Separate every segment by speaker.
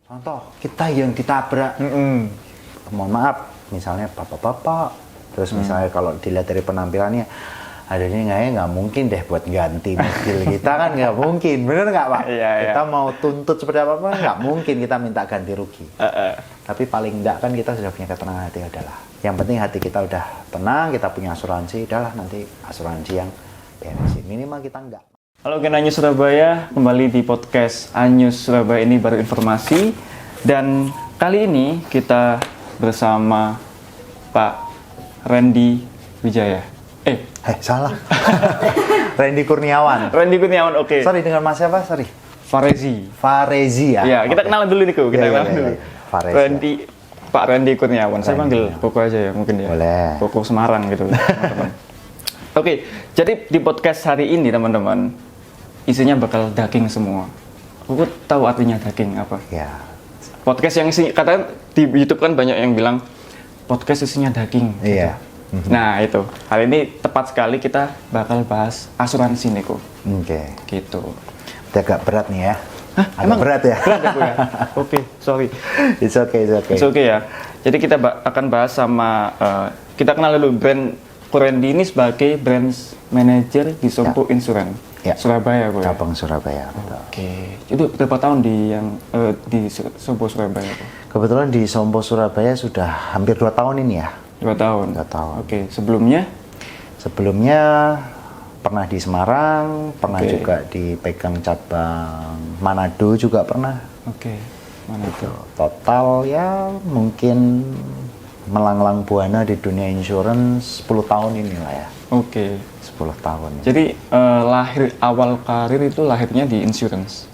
Speaker 1: Contoh, kita yang ditabrak. Mohon maaf, misalnya bapak-bapak, terus misalnya kalau dilihat dari penampilannya, adanya nggak mungkin deh buat ganti mobil kita kan nggak mungkin, bener nggak Pak?
Speaker 2: Iya.
Speaker 1: Kita mau tuntut seperti apa nggak mungkin kita minta ganti rugi. Tapi paling enggak kan kita sudah punya ketenangan hati, udahlah. Yang penting hati kita udah tenang, kita punya asuransi, udahlah nanti asuransi yang beresin. Minimal kita enggak.
Speaker 2: Halo Gen Anyus Surabaya, kembali di podcast Anyus Surabaya ini baru informasi. Dan kali ini kita bersama Pak Randy Wijaya.
Speaker 1: Salah. Randy Kurniawan.
Speaker 2: Randy Kurniawan, oke.
Speaker 1: Sorry, dengan Mas siapa? Sorry.
Speaker 2: Farezi
Speaker 1: ya?
Speaker 2: Ya, kita kenalan dulu nih, kita kenalan dulu.
Speaker 1: Farezi.
Speaker 2: Pak Randy Kurniawan. Saya panggil Koko aja ya, mungkin ya.
Speaker 1: Boleh.
Speaker 2: Koko Semarang gitu, teman-teman. Oke, jadi di podcast hari ini teman-teman, isinya bakal daging semua. Koko tahu artinya daging apa?
Speaker 1: Ya.
Speaker 2: Podcast yang katanya di YouTube kan banyak yang bilang podcast isinya daging.
Speaker 1: Iya.
Speaker 2: Gitu. Nah itu, hari ini tepat sekali kita bakal bahas asuransi nih kok.
Speaker 1: Oke.
Speaker 2: Gitu.
Speaker 1: Udah agak berat nih ya.
Speaker 2: Hah?
Speaker 1: Agak
Speaker 2: Emang
Speaker 1: berat ya?
Speaker 2: Berat ya, Bu ya? Oke, sorry.
Speaker 1: It's okay.
Speaker 2: It's okay ya. Jadi kita akan bahas sama, kita kenal dulu brand Randy ini sebagai brand manager di Sompo Insurance.
Speaker 1: Ya.
Speaker 2: Surabaya, Bu ya?
Speaker 1: Cabang Surabaya. Betul.
Speaker 2: Oke. Itu berapa tahun di Sompo Surabaya, Bu?
Speaker 1: Kebetulan di Sompo Surabaya sudah hampir 2 tahun ini ya.
Speaker 2: 2 tahun?
Speaker 1: 2 tahun.
Speaker 2: Oke, sebelumnya?
Speaker 1: Sebelumnya pernah di Semarang, pernah
Speaker 2: Oke.
Speaker 1: juga dipegang cabang Manado juga pernah.
Speaker 2: Oke, mana itu?
Speaker 1: Total ya mungkin melanglang buana di dunia insurance 10 tahun inilah ya.
Speaker 2: Oke.
Speaker 1: 10 tahun.
Speaker 2: Jadi awal karir itu lahirnya di insurance?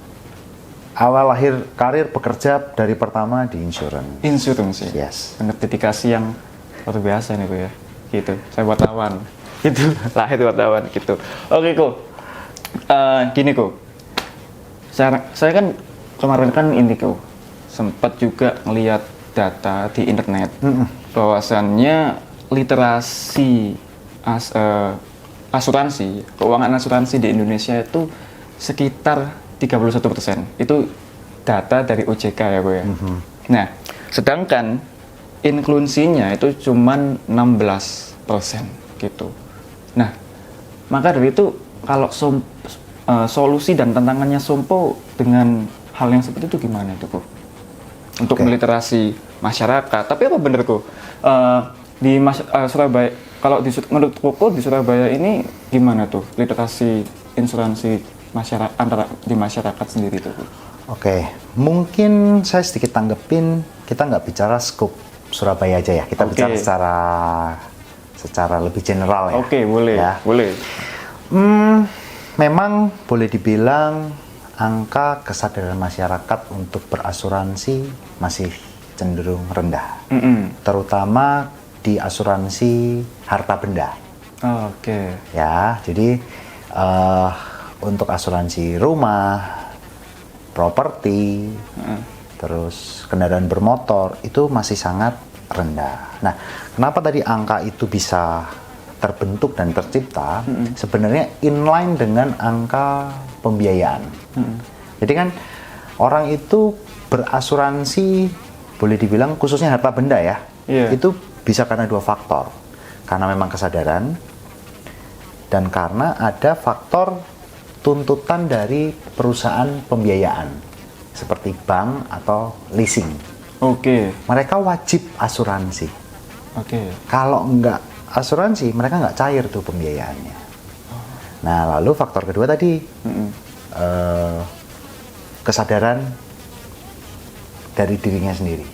Speaker 1: Awal lahir karir bekerja dari pertama di insurance.
Speaker 2: Insurance ya?
Speaker 1: Yes.
Speaker 2: Benar, dedikasi yang luar biasa nih, Bu ya. Gitu, saya wartawan. Gitu, lahir wartawan gitu. Oke, Ko. Gini, Ko. Saya kan kemarin kan ini, Ko. Sempat juga ngelihat data di internet. Bahwasannya literasi asuransi, keuangan asuransi di Indonesia itu sekitar 31%. Itu data dari OJK ya, Bu ya. Nah, sedangkan inklusinya itu cuman 16% gitu. Nah, maka dari itu kalau solusi dan tantangannya Sompo dengan hal yang seperti itu gimana itu, Ko? Untuk meliterasi masyarakat. Tapi apa bener, Ko? Di Surabaya, kalau menurut Koko di Surabaya ini gimana tuh literasi insuransi masyarakat di masyarakat sendiri tuh, Ko?
Speaker 1: Oke, mungkin saya sedikit tanggepin, kita nggak bicara scope Surabaya aja ya, kita bicara secara lebih general ya.
Speaker 2: Oke, boleh,
Speaker 1: ya.
Speaker 2: boleh.
Speaker 1: Memang boleh dibilang angka kesadaran masyarakat untuk berasuransi masih cenderung rendah, terutama di asuransi harta benda.
Speaker 2: Oke.
Speaker 1: Ya, jadi untuk asuransi rumah, properti, terus kendaraan bermotor itu masih sangat rendah. Nah, kenapa tadi angka itu bisa terbentuk dan tercipta? Sebenarnya inline dengan angka pembiayaan. Jadi kan orang itu berasuransi boleh dibilang khususnya harta benda ya. Itu bisa karena 2 faktor. Karena memang kesadaran dan karena ada faktor tuntutan dari perusahaan pembiayaan seperti bank atau leasing.
Speaker 2: Oke.
Speaker 1: Mereka wajib asuransi.
Speaker 2: Oke.
Speaker 1: Kalau nggak asuransi, mereka nggak cair tuh pembiayaannya. Nah, lalu faktor kedua tadi kesadaran dari dirinya sendiri.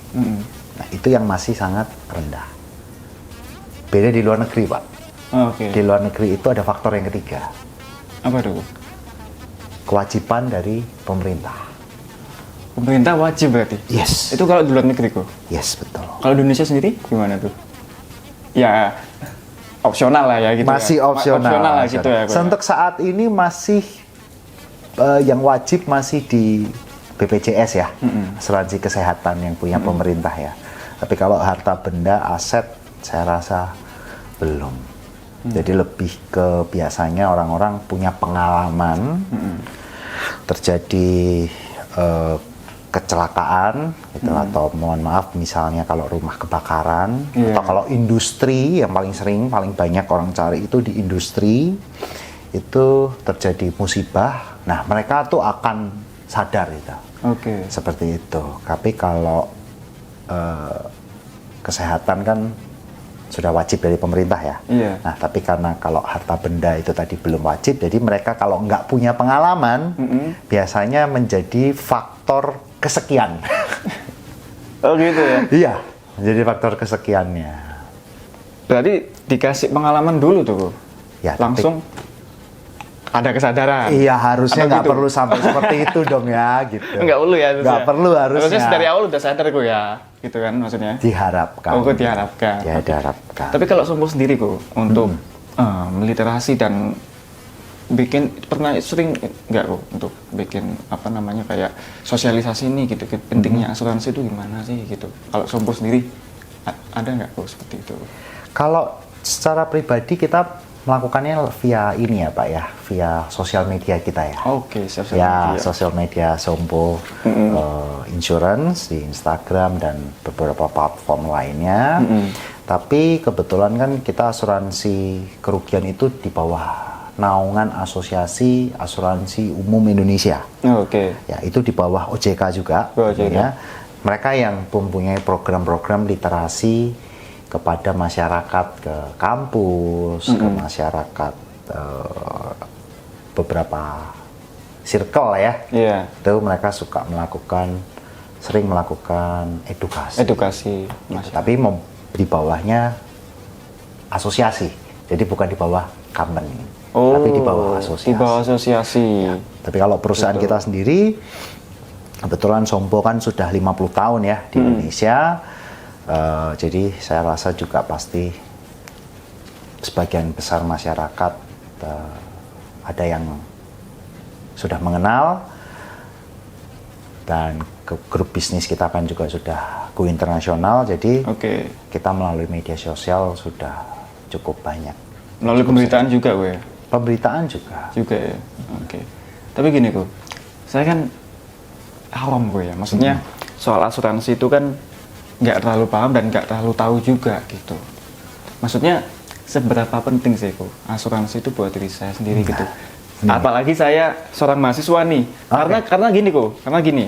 Speaker 1: Nah, itu yang masih sangat rendah. Beda di luar negeri, Pak.
Speaker 2: Oke.
Speaker 1: Di luar negeri itu ada faktor yang ketiga.
Speaker 2: Apa tuh?
Speaker 1: Kewajiban dari pemerintah.
Speaker 2: Pemerintah wajib berarti?
Speaker 1: Yes.
Speaker 2: Itu kalau di luar negeri, kok?
Speaker 1: Yes, betul.
Speaker 2: Kalau di Indonesia sendiri gimana tuh? Ya, opsional lah ya gitu.
Speaker 1: Masih
Speaker 2: ya.
Speaker 1: opsional
Speaker 2: lah gitu ya.
Speaker 1: Untuk saat ini masih yang wajib masih di BPJS ya, asuransi kesehatan yang punya pemerintah ya. Tapi kalau harta benda, aset, saya rasa belum. Jadi lebih ke biasanya orang-orang punya pengalaman terjadi kecelakaan gitu, atau mohon maaf misalnya kalau rumah kebakaran,
Speaker 2: Iya.
Speaker 1: atau kalau industri yang paling sering, paling banyak orang cari itu di industri, itu terjadi musibah, nah mereka tuh akan sadar itu.
Speaker 2: Oke.
Speaker 1: Seperti itu. Tapi kalau kesehatan kan sudah wajib dari pemerintah ya.
Speaker 2: Iya.
Speaker 1: Nah, tapi karena kalau harta benda itu tadi belum wajib, jadi mereka kalau nggak punya pengalaman, biasanya menjadi faktor kesekian.
Speaker 2: Oh gitu ya.
Speaker 1: Iya, menjadi faktor kesekiannya.
Speaker 2: Berarti dikasih pengalaman dulu tuh, Bu.
Speaker 1: Ya,
Speaker 2: Langsung ada kesadaran.
Speaker 1: Iya, harusnya
Speaker 2: Atau
Speaker 1: nggak
Speaker 2: gitu?
Speaker 1: perlu sampai seperti itu dong ya, gitu.
Speaker 2: Nggak perlu ya harusnya.
Speaker 1: Nggak perlu harusnya.
Speaker 2: Harusnya dari awal udah sadar kok ya, gitu kan maksudnya.
Speaker 1: Diharapkan.
Speaker 2: Oh, kok diharapkan.
Speaker 1: Ya, diharapkan.
Speaker 2: Tapi kalau Sompo sendiri kok untuk meliterasi dan bikin pernah sering nggak kok untuk bikin apa namanya kayak sosialisasi ini gitu, pentingnya asuransi itu gimana sih gitu. Kalau Sompo sendiri ada nggak kok seperti itu?
Speaker 1: Kalau secara pribadi kita melakukannya via ini ya Pak ya, via sosial media kita ya.
Speaker 2: Oke, sosial
Speaker 1: Ya,
Speaker 2: media.
Speaker 1: sosial media Sompo Insurance di Instagram dan beberapa platform lainnya. Tapi kebetulan kan kita asuransi kerugian itu di bawah naungan Asosiasi Asuransi Umum Indonesia.
Speaker 2: Oke.
Speaker 1: Ya, itu di bawah OJK juga.
Speaker 2: OJK.
Speaker 1: tentunya. Mereka yang mempunyai program-program literasi kepada masyarakat, ke kampus, ke masyarakat beberapa circle ya.
Speaker 2: Iya.
Speaker 1: Itu mereka suka sering melakukan edukasi.
Speaker 2: Edukasi
Speaker 1: Gitu.
Speaker 2: masyarakat.
Speaker 1: Tapi di bawahnya asosiasi. Jadi bukan di bawah company. Tapi di bawah asosiasi.
Speaker 2: Di bawah asosiasi.
Speaker 1: Tapi kalau perusahaan kita sendiri, kebetulan Sompo kan sudah 50 tahun ya di Indonesia. Jadi saya rasa juga pasti sebagian besar masyarakat ada yang sudah mengenal, dan grup bisnis kita kan juga sudah go internasional. Jadi
Speaker 2: Oke.
Speaker 1: kita melalui media sosial sudah cukup banyak.
Speaker 2: Melalui pemberitaan juga, gue.
Speaker 1: Pemberitaan juga.
Speaker 2: Juga ya. Oke. Tapi gini, kok. Saya kan awam gue ya. Maksudnya soal asuransi itu kan nggak terlalu paham dan nggak terlalu tahu juga gitu. Maksudnya seberapa penting sih kok asuransi itu buat diri saya sendiri gitu. Apalagi saya seorang mahasiswa nih. Karena gini kok. Karena gini.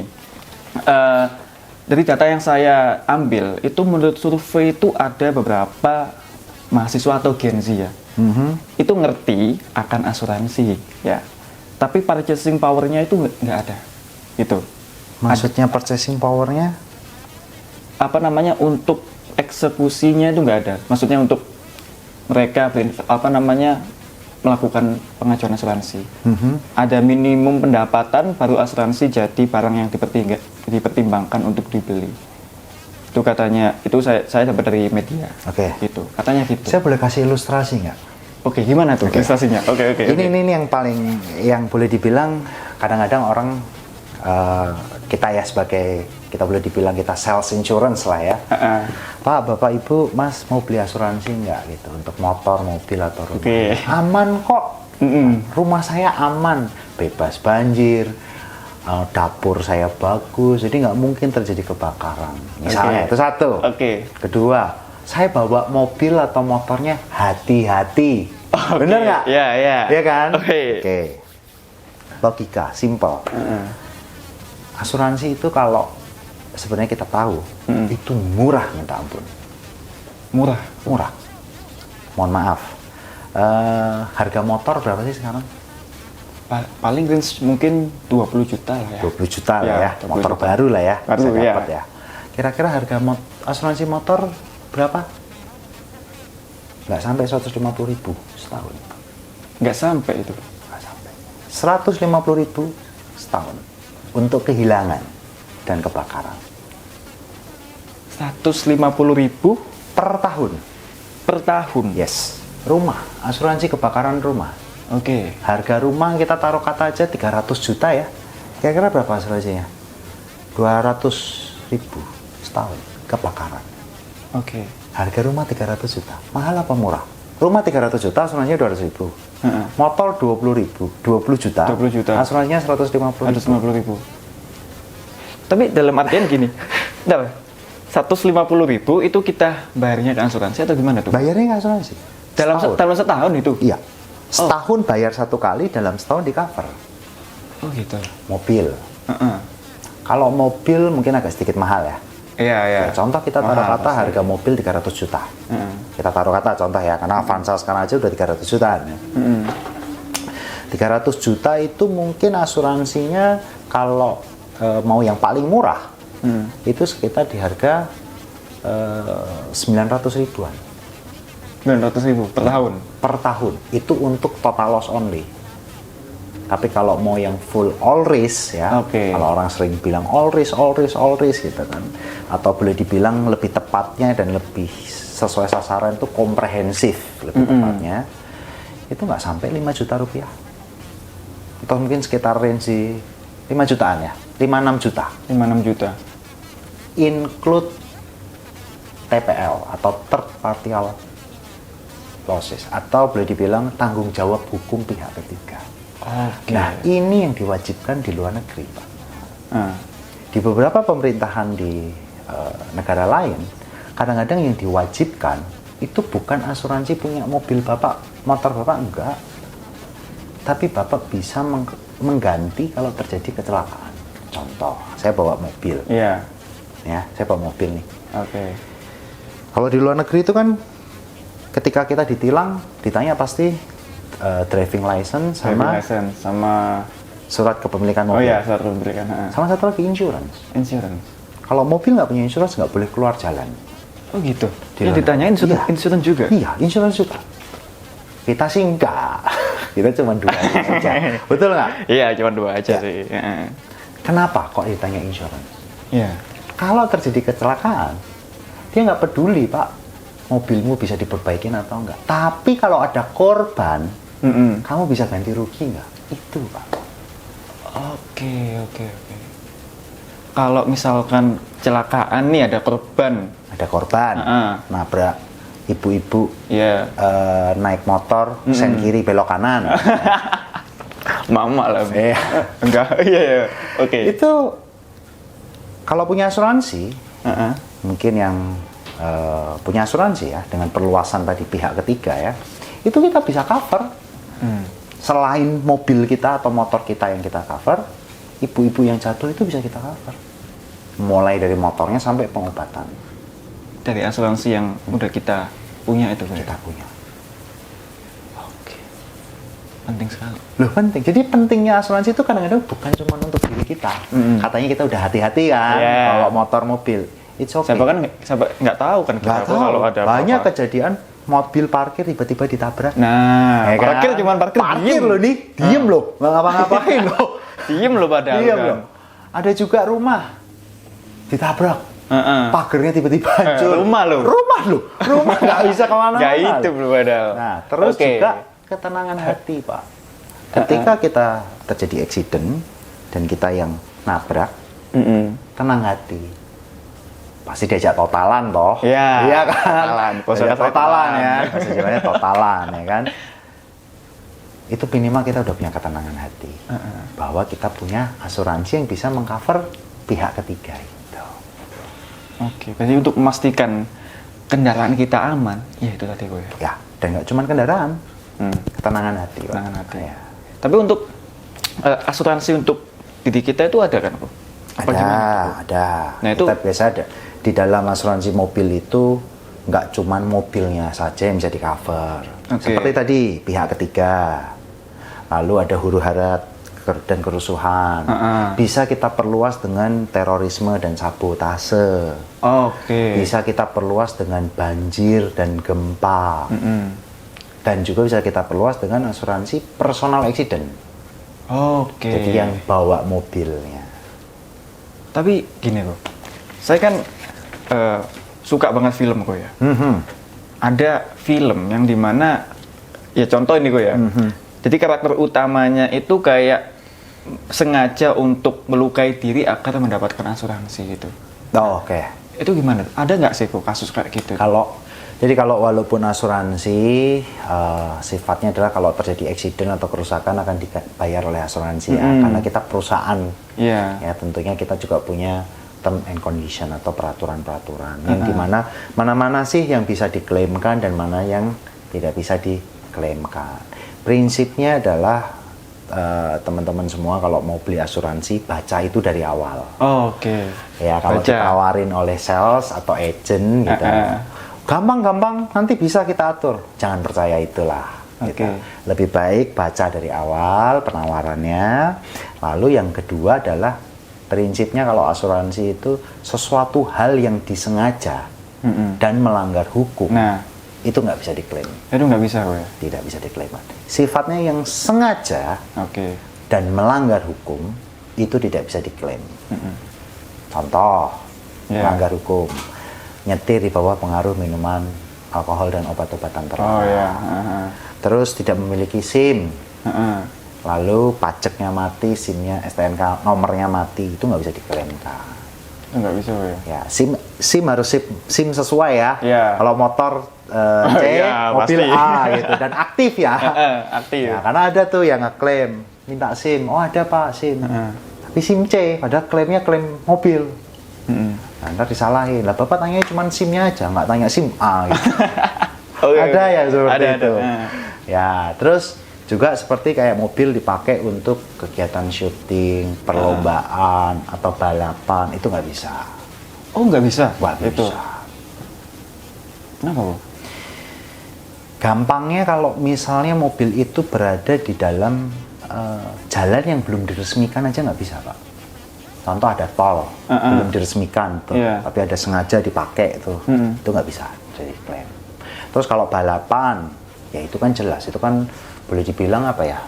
Speaker 2: Dari data yang saya ambil itu menurut survei itu ada beberapa mahasiswa atau Gen Z ya. Itu ngerti akan asuransi ya. Tapi purchasing power-nya itu nggak ada. Gitu.
Speaker 1: Maksudnya purchasing power-nya?
Speaker 2: Apa namanya, untuk eksekusinya itu nggak ada. Maksudnya untuk mereka melakukan pengajuan asuransi. Ada minimum pendapatan baru asuransi jadi barang yang dipertimbangkan untuk dibeli. Itu katanya, itu saya dapat dari media.
Speaker 1: Oke.
Speaker 2: Gitu. Katanya gitu.
Speaker 1: Saya boleh kasih ilustrasi nggak?
Speaker 2: Oke, gimana tuh ilustrasinya? Oke.
Speaker 1: Ini yang boleh dibilang kadang-kadang orang kita ya kita boleh dibilang kita sales insurance lah ya. Pak, Bapak, Ibu, Mas mau beli asuransi nggak gitu untuk motor, mobil atau rumah?
Speaker 2: Oke.
Speaker 1: Aman kok. Rumah saya aman, bebas banjir. Dapur saya bagus, jadi nggak mungkin terjadi kebakaran. Misalnya itu satu.
Speaker 2: Oke.
Speaker 1: Kedua, saya bawa mobil atau motornya hati-hati. Bener nggak?
Speaker 2: Iya.
Speaker 1: Iya kan?
Speaker 2: Oke.
Speaker 1: Logika, simple. Asuransi itu kalau sebenarnya kita tahu, itu murah minta ampun.
Speaker 2: Murah.
Speaker 1: Mohon maaf. Harga motor berapa sih sekarang?
Speaker 2: Paling range mungkin 20 juta lah ya.
Speaker 1: 20 juta lah
Speaker 2: Ya,
Speaker 1: ya.
Speaker 2: 20
Speaker 1: Motor
Speaker 2: juta.
Speaker 1: baru lah ya.
Speaker 2: Baru,
Speaker 1: bisa
Speaker 2: ya.
Speaker 1: dapat ya. Kira-kira harga asuransi motor berapa? Nggak sampai 150.000 setahun.
Speaker 2: Nggak sampai itu.
Speaker 1: Nggak sampai. 150.000 setahun untuk kehilangan dan kebakaran
Speaker 2: 150.000
Speaker 1: per tahun.
Speaker 2: per tahun.
Speaker 1: Yes. Rumah, asuransi kebakaran rumah.
Speaker 2: Oke.
Speaker 1: Harga rumah kita taruh kata aja 300 juta ya. Kira-kira berapa asuransinya? 200.000 setahun kebakaran.
Speaker 2: Oke.
Speaker 1: Harga rumah 300 juta. Mahal apa murah? Rumah 300 juta, asuransinya 200.000. Motor 20.000, 20 juta.
Speaker 2: 20 juta.
Speaker 1: Asuransinya 150.000.
Speaker 2: 150.000. Tapi dalam artian gini, enggak, 150.000 itu kita bayarnya ke asuransi atau gimana tuh?
Speaker 1: Bayarnya ke asuransi.
Speaker 2: Dalam setahun itu?
Speaker 1: Iya. Setahun bayar 1 kali, dalam setahun di cover.
Speaker 2: Oh gitu.
Speaker 1: Mobil.
Speaker 2: Heeh.
Speaker 1: Kalau mobil mungkin agak sedikit mahal ya.
Speaker 2: Iya, iya.
Speaker 1: Ya, contoh kita taruh
Speaker 2: Mahal,
Speaker 1: kata
Speaker 2: pasti.
Speaker 1: harga mobil 300 juta.
Speaker 2: Heeh.
Speaker 1: Kita taruh kata contoh ya, karena Avanza sekarang aja udah 300 jutaan ya. 300 juta itu mungkin asuransinya kalau mau yang paling murah itu sekitar di harga 900 ribuan
Speaker 2: 900.000 per tahun.
Speaker 1: per tahun. Itu untuk total loss only. Tapi kalau mau yang full all risk ya,
Speaker 2: Oke.
Speaker 1: kalau orang sering bilang all risk gitu kan, atau boleh dibilang lebih tepatnya dan lebih sesuai sasaran itu komprehensif lebih tepatnya, itu nggak sampai 5 juta rupiah. Atau mungkin sekitar range 5 jutaan ya, 5-6 juta.
Speaker 2: 5-6 juta.
Speaker 1: Include TPL atau third party losses, atau boleh dibilang tanggung jawab hukum pihak ketiga.
Speaker 2: Oke.
Speaker 1: Nah, ini yang diwajibkan di luar negeri, Pak.
Speaker 2: Ah.
Speaker 1: Di beberapa pemerintahan di negara lain, kadang-kadang yang diwajibkan itu bukan asuransi punya mobil Bapak, motor Bapak, enggak. Tapi Bapak bisa mengganti kalau terjadi kecelakaan. Contoh, saya bawa mobil.
Speaker 2: Iya.
Speaker 1: Ya, saya bawa mobil nih.
Speaker 2: Oke.
Speaker 1: Kalau di luar negeri itu kan ketika kita ditilang, ditanya pasti driving license
Speaker 2: Driving
Speaker 1: sama
Speaker 2: license sama
Speaker 1: surat kepemilikan
Speaker 2: oh
Speaker 1: mobil.
Speaker 2: ya, surat pemberian.
Speaker 1: Sama satu lagi insurance.
Speaker 2: Insurance.
Speaker 1: Kalau mobil nggak punya insurance nggak boleh keluar jalan.
Speaker 2: Oh gitu.
Speaker 1: Di
Speaker 2: Yang
Speaker 1: luar
Speaker 2: ditanyain
Speaker 1: negeri. Iya.
Speaker 2: insurance juga.
Speaker 1: Iya, insurance juga. Kita sih enggak. Kita cuma 2 aja. Betul nggak?
Speaker 2: Iya, cuma 2 aja
Speaker 1: Ya.
Speaker 2: sih. Heeh.
Speaker 1: Kenapa kok ditanya insurance?
Speaker 2: Iya.
Speaker 1: Kalau terjadi kecelakaan, dia nggak peduli, Pak. Mobilmu bisa diperbaikin atau enggak. Tapi kalau ada korban, kamu bisa ganti rugi nggak? Itu, Pak.
Speaker 2: Oke. Kalau misalkan kecelakaan nih ada korban.
Speaker 1: Ada korban, nabrak ibu-ibu,
Speaker 2: Iya.
Speaker 1: naik motor, sen kiri belok kanan.
Speaker 2: Mama lah.
Speaker 1: Iya.
Speaker 2: Enggak. Iya. Oke.
Speaker 1: Itu kalau punya asuransi,
Speaker 2: Heeh.
Speaker 1: mungkin yang punya asuransi ya, dengan perluasan tadi pihak ketiga ya, itu kita bisa cover. Selain mobil kita atau motor kita yang kita cover, ibu-ibu yang jatuh itu bisa kita cover. Mulai dari motornya sampai pengobatan
Speaker 2: Dari asuransi yang udah kita punya itu kan.
Speaker 1: kita punya.
Speaker 2: Oke. Penting sekali.
Speaker 1: Loh penting. Jadi pentingnya asuransi itu kadang-kadang bukan cuma untuk diri kita. Katanya kita udah hati-hati kan
Speaker 2: Yeah.
Speaker 1: bawa motor mobil. It's okay.
Speaker 2: Siapa nggak tahu kan
Speaker 1: Nggak
Speaker 2: kita
Speaker 1: tahu.
Speaker 2: kalau ada
Speaker 1: Banyak
Speaker 2: apa-apa.
Speaker 1: kejadian mobil parkir tiba-tiba ditabrak.
Speaker 2: Nah,
Speaker 1: Ya kan?
Speaker 2: parkir cuman parkir diem.
Speaker 1: loh nih, diem loh, nggak ngapa-ngapain loh.
Speaker 2: Diem loh padahal
Speaker 1: Diem
Speaker 2: kan.
Speaker 1: loh. Ada juga rumah ditabrak,
Speaker 2: Heeh.
Speaker 1: pagernya tiba-tiba hancur.
Speaker 2: Rumah loh.
Speaker 1: Rumah nggak bisa kemana-mana.
Speaker 2: Nggak itu belum padahal.
Speaker 1: Nah, terus
Speaker 2: Oke.
Speaker 1: juga ketenangan hati, Pak. Ketika kita terjadi accident dan kita yang nabrak, tenang hati. Pasti diajak totalan toh.
Speaker 2: Iya.
Speaker 1: Iya kan?
Speaker 2: Totalan. Bahasa
Speaker 1: Diajak
Speaker 2: kasarnya
Speaker 1: totalan
Speaker 2: totalan.
Speaker 1: ya. Bahasa Jawanya totalan ya kan. Itu minimal kita udah punya ketenangan hati. Bahwa kita punya asuransi yang bisa mengcover pihak ketiga itu.
Speaker 2: Oke, berarti untuk memastikan kendaraan kita aman, ya itu tadi gue.
Speaker 1: Ya, dan nggak cuma kendaraan, ketenangan hati, Pak.
Speaker 2: Ketenangan hati.
Speaker 1: Ya.
Speaker 2: Tapi untuk asuransi untuk diri kita itu ada kan, Bro? Apa gimana?
Speaker 1: Ada.
Speaker 2: Nah, itu-
Speaker 1: Kita biasa ada di dalam asuransi mobil itu nggak cuman mobilnya saja yang bisa di cover.
Speaker 2: Oke.
Speaker 1: Seperti tadi pihak ketiga, lalu ada huru hara dan kerusuhan. Bisa kita perluas dengan terorisme dan sabotase.
Speaker 2: Oke.
Speaker 1: Bisa kita perluas dengan banjir dan gempa. Dan juga bisa kita perluas dengan asuransi personal accident.
Speaker 2: Oke.
Speaker 1: Jadi yang bawa mobilnya.
Speaker 2: Tapi gini Bro, saya kan suka banget film kok ya. Ada film yang dimana, ya contoh ini kok ya. Jadi karakter utamanya itu kayak sengaja untuk melukai diri agar mendapatkan asuransi gitu.
Speaker 1: Oh, oke.
Speaker 2: Itu gimana? Ada nggak sih kok kasus kayak gitu?
Speaker 1: Kalau Jadi kalau walaupun asuransi sifatnya adalah kalau terjadi accident atau kerusakan akan dibayar oleh asuransi ya, karena kita perusahaan ya tentunya kita juga punya term and condition atau peraturan-peraturan yang dimana mana-mana sih yang bisa diklaimkan dan mana yang tidak bisa diklaimkan. Prinsipnya adalah teman-teman semua kalau mau beli asuransi baca itu dari awal.
Speaker 2: Oke.
Speaker 1: Ya kalau ditawarin oleh sales atau agent gitu, gampang-gampang nanti bisa kita atur. Jangan percaya itulah. Gitu. Lebih baik baca dari awal penawarannya. Lalu yang kedua adalah prinsipnya kalau asuransi itu sesuatu hal yang disengaja dan melanggar hukum.
Speaker 2: Nah,
Speaker 1: itu nggak bisa diklaim.
Speaker 2: itu nggak bisa ya?
Speaker 1: Tidak bisa diklaim. Sifatnya yang sengaja dan melanggar hukum itu tidak bisa diklaim. Contoh, melanggar hukum, nyetir di bawah pengaruh minuman alkohol dan obat-obatan terlarang. Terus tidak memiliki SIM. Lalu pajaknya mati, SIM-nya, STNK nomornya mati, itu nggak bisa diklaimkan.
Speaker 2: Nggak bisa ya?
Speaker 1: Ya, SIM harus SIM sesuai ya. Kalau motor C, mobil
Speaker 2: pasti.
Speaker 1: A gitu dan aktif ya.
Speaker 2: Aktif.
Speaker 1: Ya, karena ada tuh yang ngeklaim minta SIM, oh ada Pak SIM, tapi SIM C, padahal klaimnya klaim mobil. Nah, ntar disalahin. Lah Bapak tanya cuma SIM-nya aja, nggak tanya SIM A. Gitu. Ada ya seperti itu. Ya, terus juga seperti kayak mobil dipakai untuk kegiatan syuting, perlombaan atau balapan itu nggak bisa.
Speaker 2: Oh nggak bisa?
Speaker 1: Nggak bisa.
Speaker 2: Kenapa Bu?
Speaker 1: Gampangnya kalau misalnya mobil itu berada di dalam jalan yang belum diresmikan aja nggak bisa Pak. Contoh ada tol belum diresmikan tuh, tapi ada sengaja dipakai tuh, itu nggak bisa jadi klaim. Terus kalau balapan, ya itu kan jelas, itu kan boleh dibilang apa ya,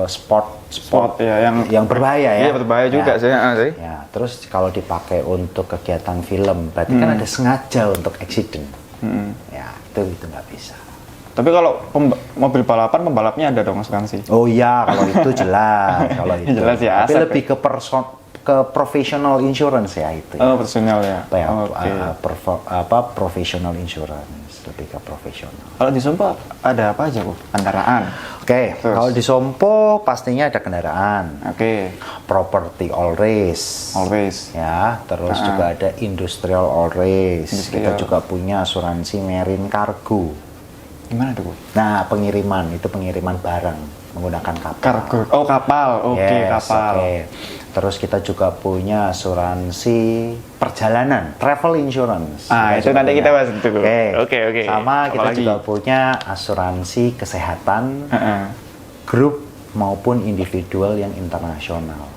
Speaker 1: sport
Speaker 2: ya,
Speaker 1: yang berbahaya ya.
Speaker 2: Iya berbahaya juga sih.
Speaker 1: Ya, terus kalau dipakai untuk kegiatan film, berarti kan ada sengaja untuk accident. Ya, itu nggak bisa.
Speaker 2: Tapi kalau mobil balapan, pembalapnya ada dong asuransi.
Speaker 1: Oh iya, kalau itu jelas, kalau itu.
Speaker 2: Jelas ya.
Speaker 1: Tapi lebih ke professional insurance ya itu.
Speaker 2: Oh, profesional ya.
Speaker 1: Apa ya? Professional insurance, lebih ke profesional.
Speaker 2: Kalau di Sompo ada apa aja Bu? Kendaraan.
Speaker 1: Oke, kalau di Sompo pastinya ada kendaraan. Property all risk. Ya, terus juga ada industrial all risk. Kita juga punya asuransi marine cargo.
Speaker 2: Gimana tuh Bu?
Speaker 1: Nah, pengiriman barang menggunakan kapal.
Speaker 2: Kargo. Oh, kapal. Kapal.
Speaker 1: Terus kita juga punya asuransi perjalanan, travel insurance.
Speaker 2: Itu nanti kita bahas itu.
Speaker 1: Oke. Sama kita juga punya asuransi kesehatan grup maupun individual yang internasional.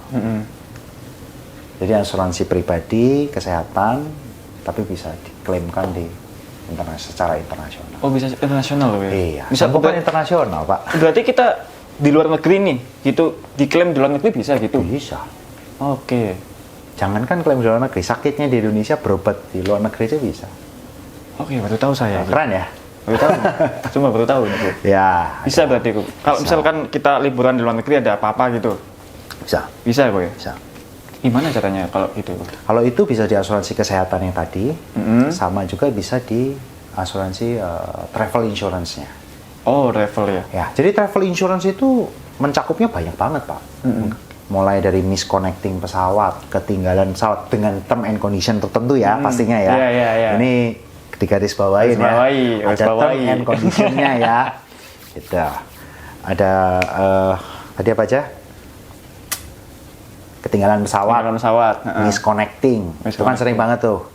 Speaker 1: Jadi asuransi pribadi, kesehatan, tapi bisa diklaimkan secara internasional.
Speaker 2: Oh, bisa internasional loh ya?
Speaker 1: Iya. Bisa bukan internasional, Pak.
Speaker 2: Berarti kita di luar negeri nih, gitu diklaim di luar negeri bisa gitu?
Speaker 1: Bisa.
Speaker 2: Oke.
Speaker 1: Jangankan klaim di luar negeri, sakitnya di Indonesia berobat di luar negeri aja bisa.
Speaker 2: Oke, baru tahu saya.
Speaker 1: Keren ya?
Speaker 2: Baru tahu. Cuma baru tahu nih, Bu.
Speaker 1: Ya.
Speaker 2: Bisa berarti, Bu. Kalau misalkan kita liburan di luar negeri ada apa-apa gitu.
Speaker 1: Bisa.
Speaker 2: Bisa ya, Bu ya?
Speaker 1: Bisa.
Speaker 2: Gimana caranya kalau itu?
Speaker 1: Kalau itu bisa di asuransi kesehatan yang tadi, sama juga bisa di asuransi travel insurance-nya.
Speaker 2: Oh, travel ya?
Speaker 1: Ya, jadi travel insurance itu mencakupnya banyak banget, Pak. Mulai dari misconnecting pesawat, ketinggalan pesawat dengan term and condition tertentu ya, pastinya ya.
Speaker 2: Iya.
Speaker 1: Ini digaris bawain ya. Ada term and condition-nya ya. Gitu. Ada tadi apa aja? Ketinggalan pesawat, misconnecting, itu kan sering banget tuh.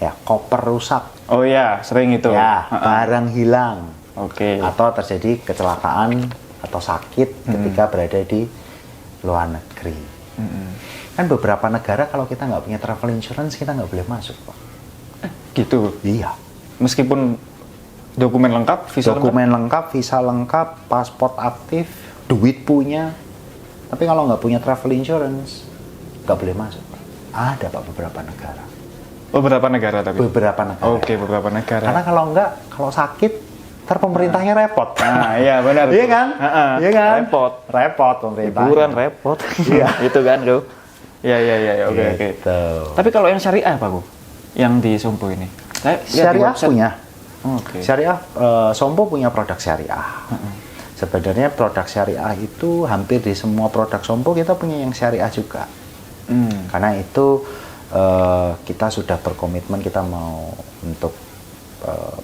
Speaker 1: Ya, koper rusak.
Speaker 2: Oh iya, sering itu.
Speaker 1: Ya, barang hilang.
Speaker 2: Oke.
Speaker 1: Atau terjadi kecelakaan atau sakit ketika berada di luar negeri. Kan beberapa negara kalau kita nggak punya travel insurance kita nggak boleh masuk, Pak.
Speaker 2: Gitu?
Speaker 1: Iya.
Speaker 2: Meskipun dokumen lengkap,
Speaker 1: visa lengkap, paspor aktif, duit punya, tapi kalau nggak punya travel insurance nggak boleh masuk, Pak. Ada, Pak, beberapa negara.
Speaker 2: Beberapa negara tapi?
Speaker 1: Beberapa negara.
Speaker 2: Oke, beberapa negara.
Speaker 1: Karena kalau sakit ntar pemerintahnya repot.
Speaker 2: Nah, iya benar.
Speaker 1: Iya kan? Iya kan? Repot pemerintah.
Speaker 2: Liburan repot.
Speaker 1: Iya.
Speaker 2: Itu kan, Bro. Iya. Oke. Tapi kalau yang syariah apa, Bu? Yang di Sompo ini?
Speaker 1: Syariah punya.
Speaker 2: Oke.
Speaker 1: Syariah, Sompo punya produk syariah. Sebenarnya produk syariah itu hampir di semua produk Sompo kita punya yang syariah juga. Karena itu kita sudah berkomitmen, kita mau untuk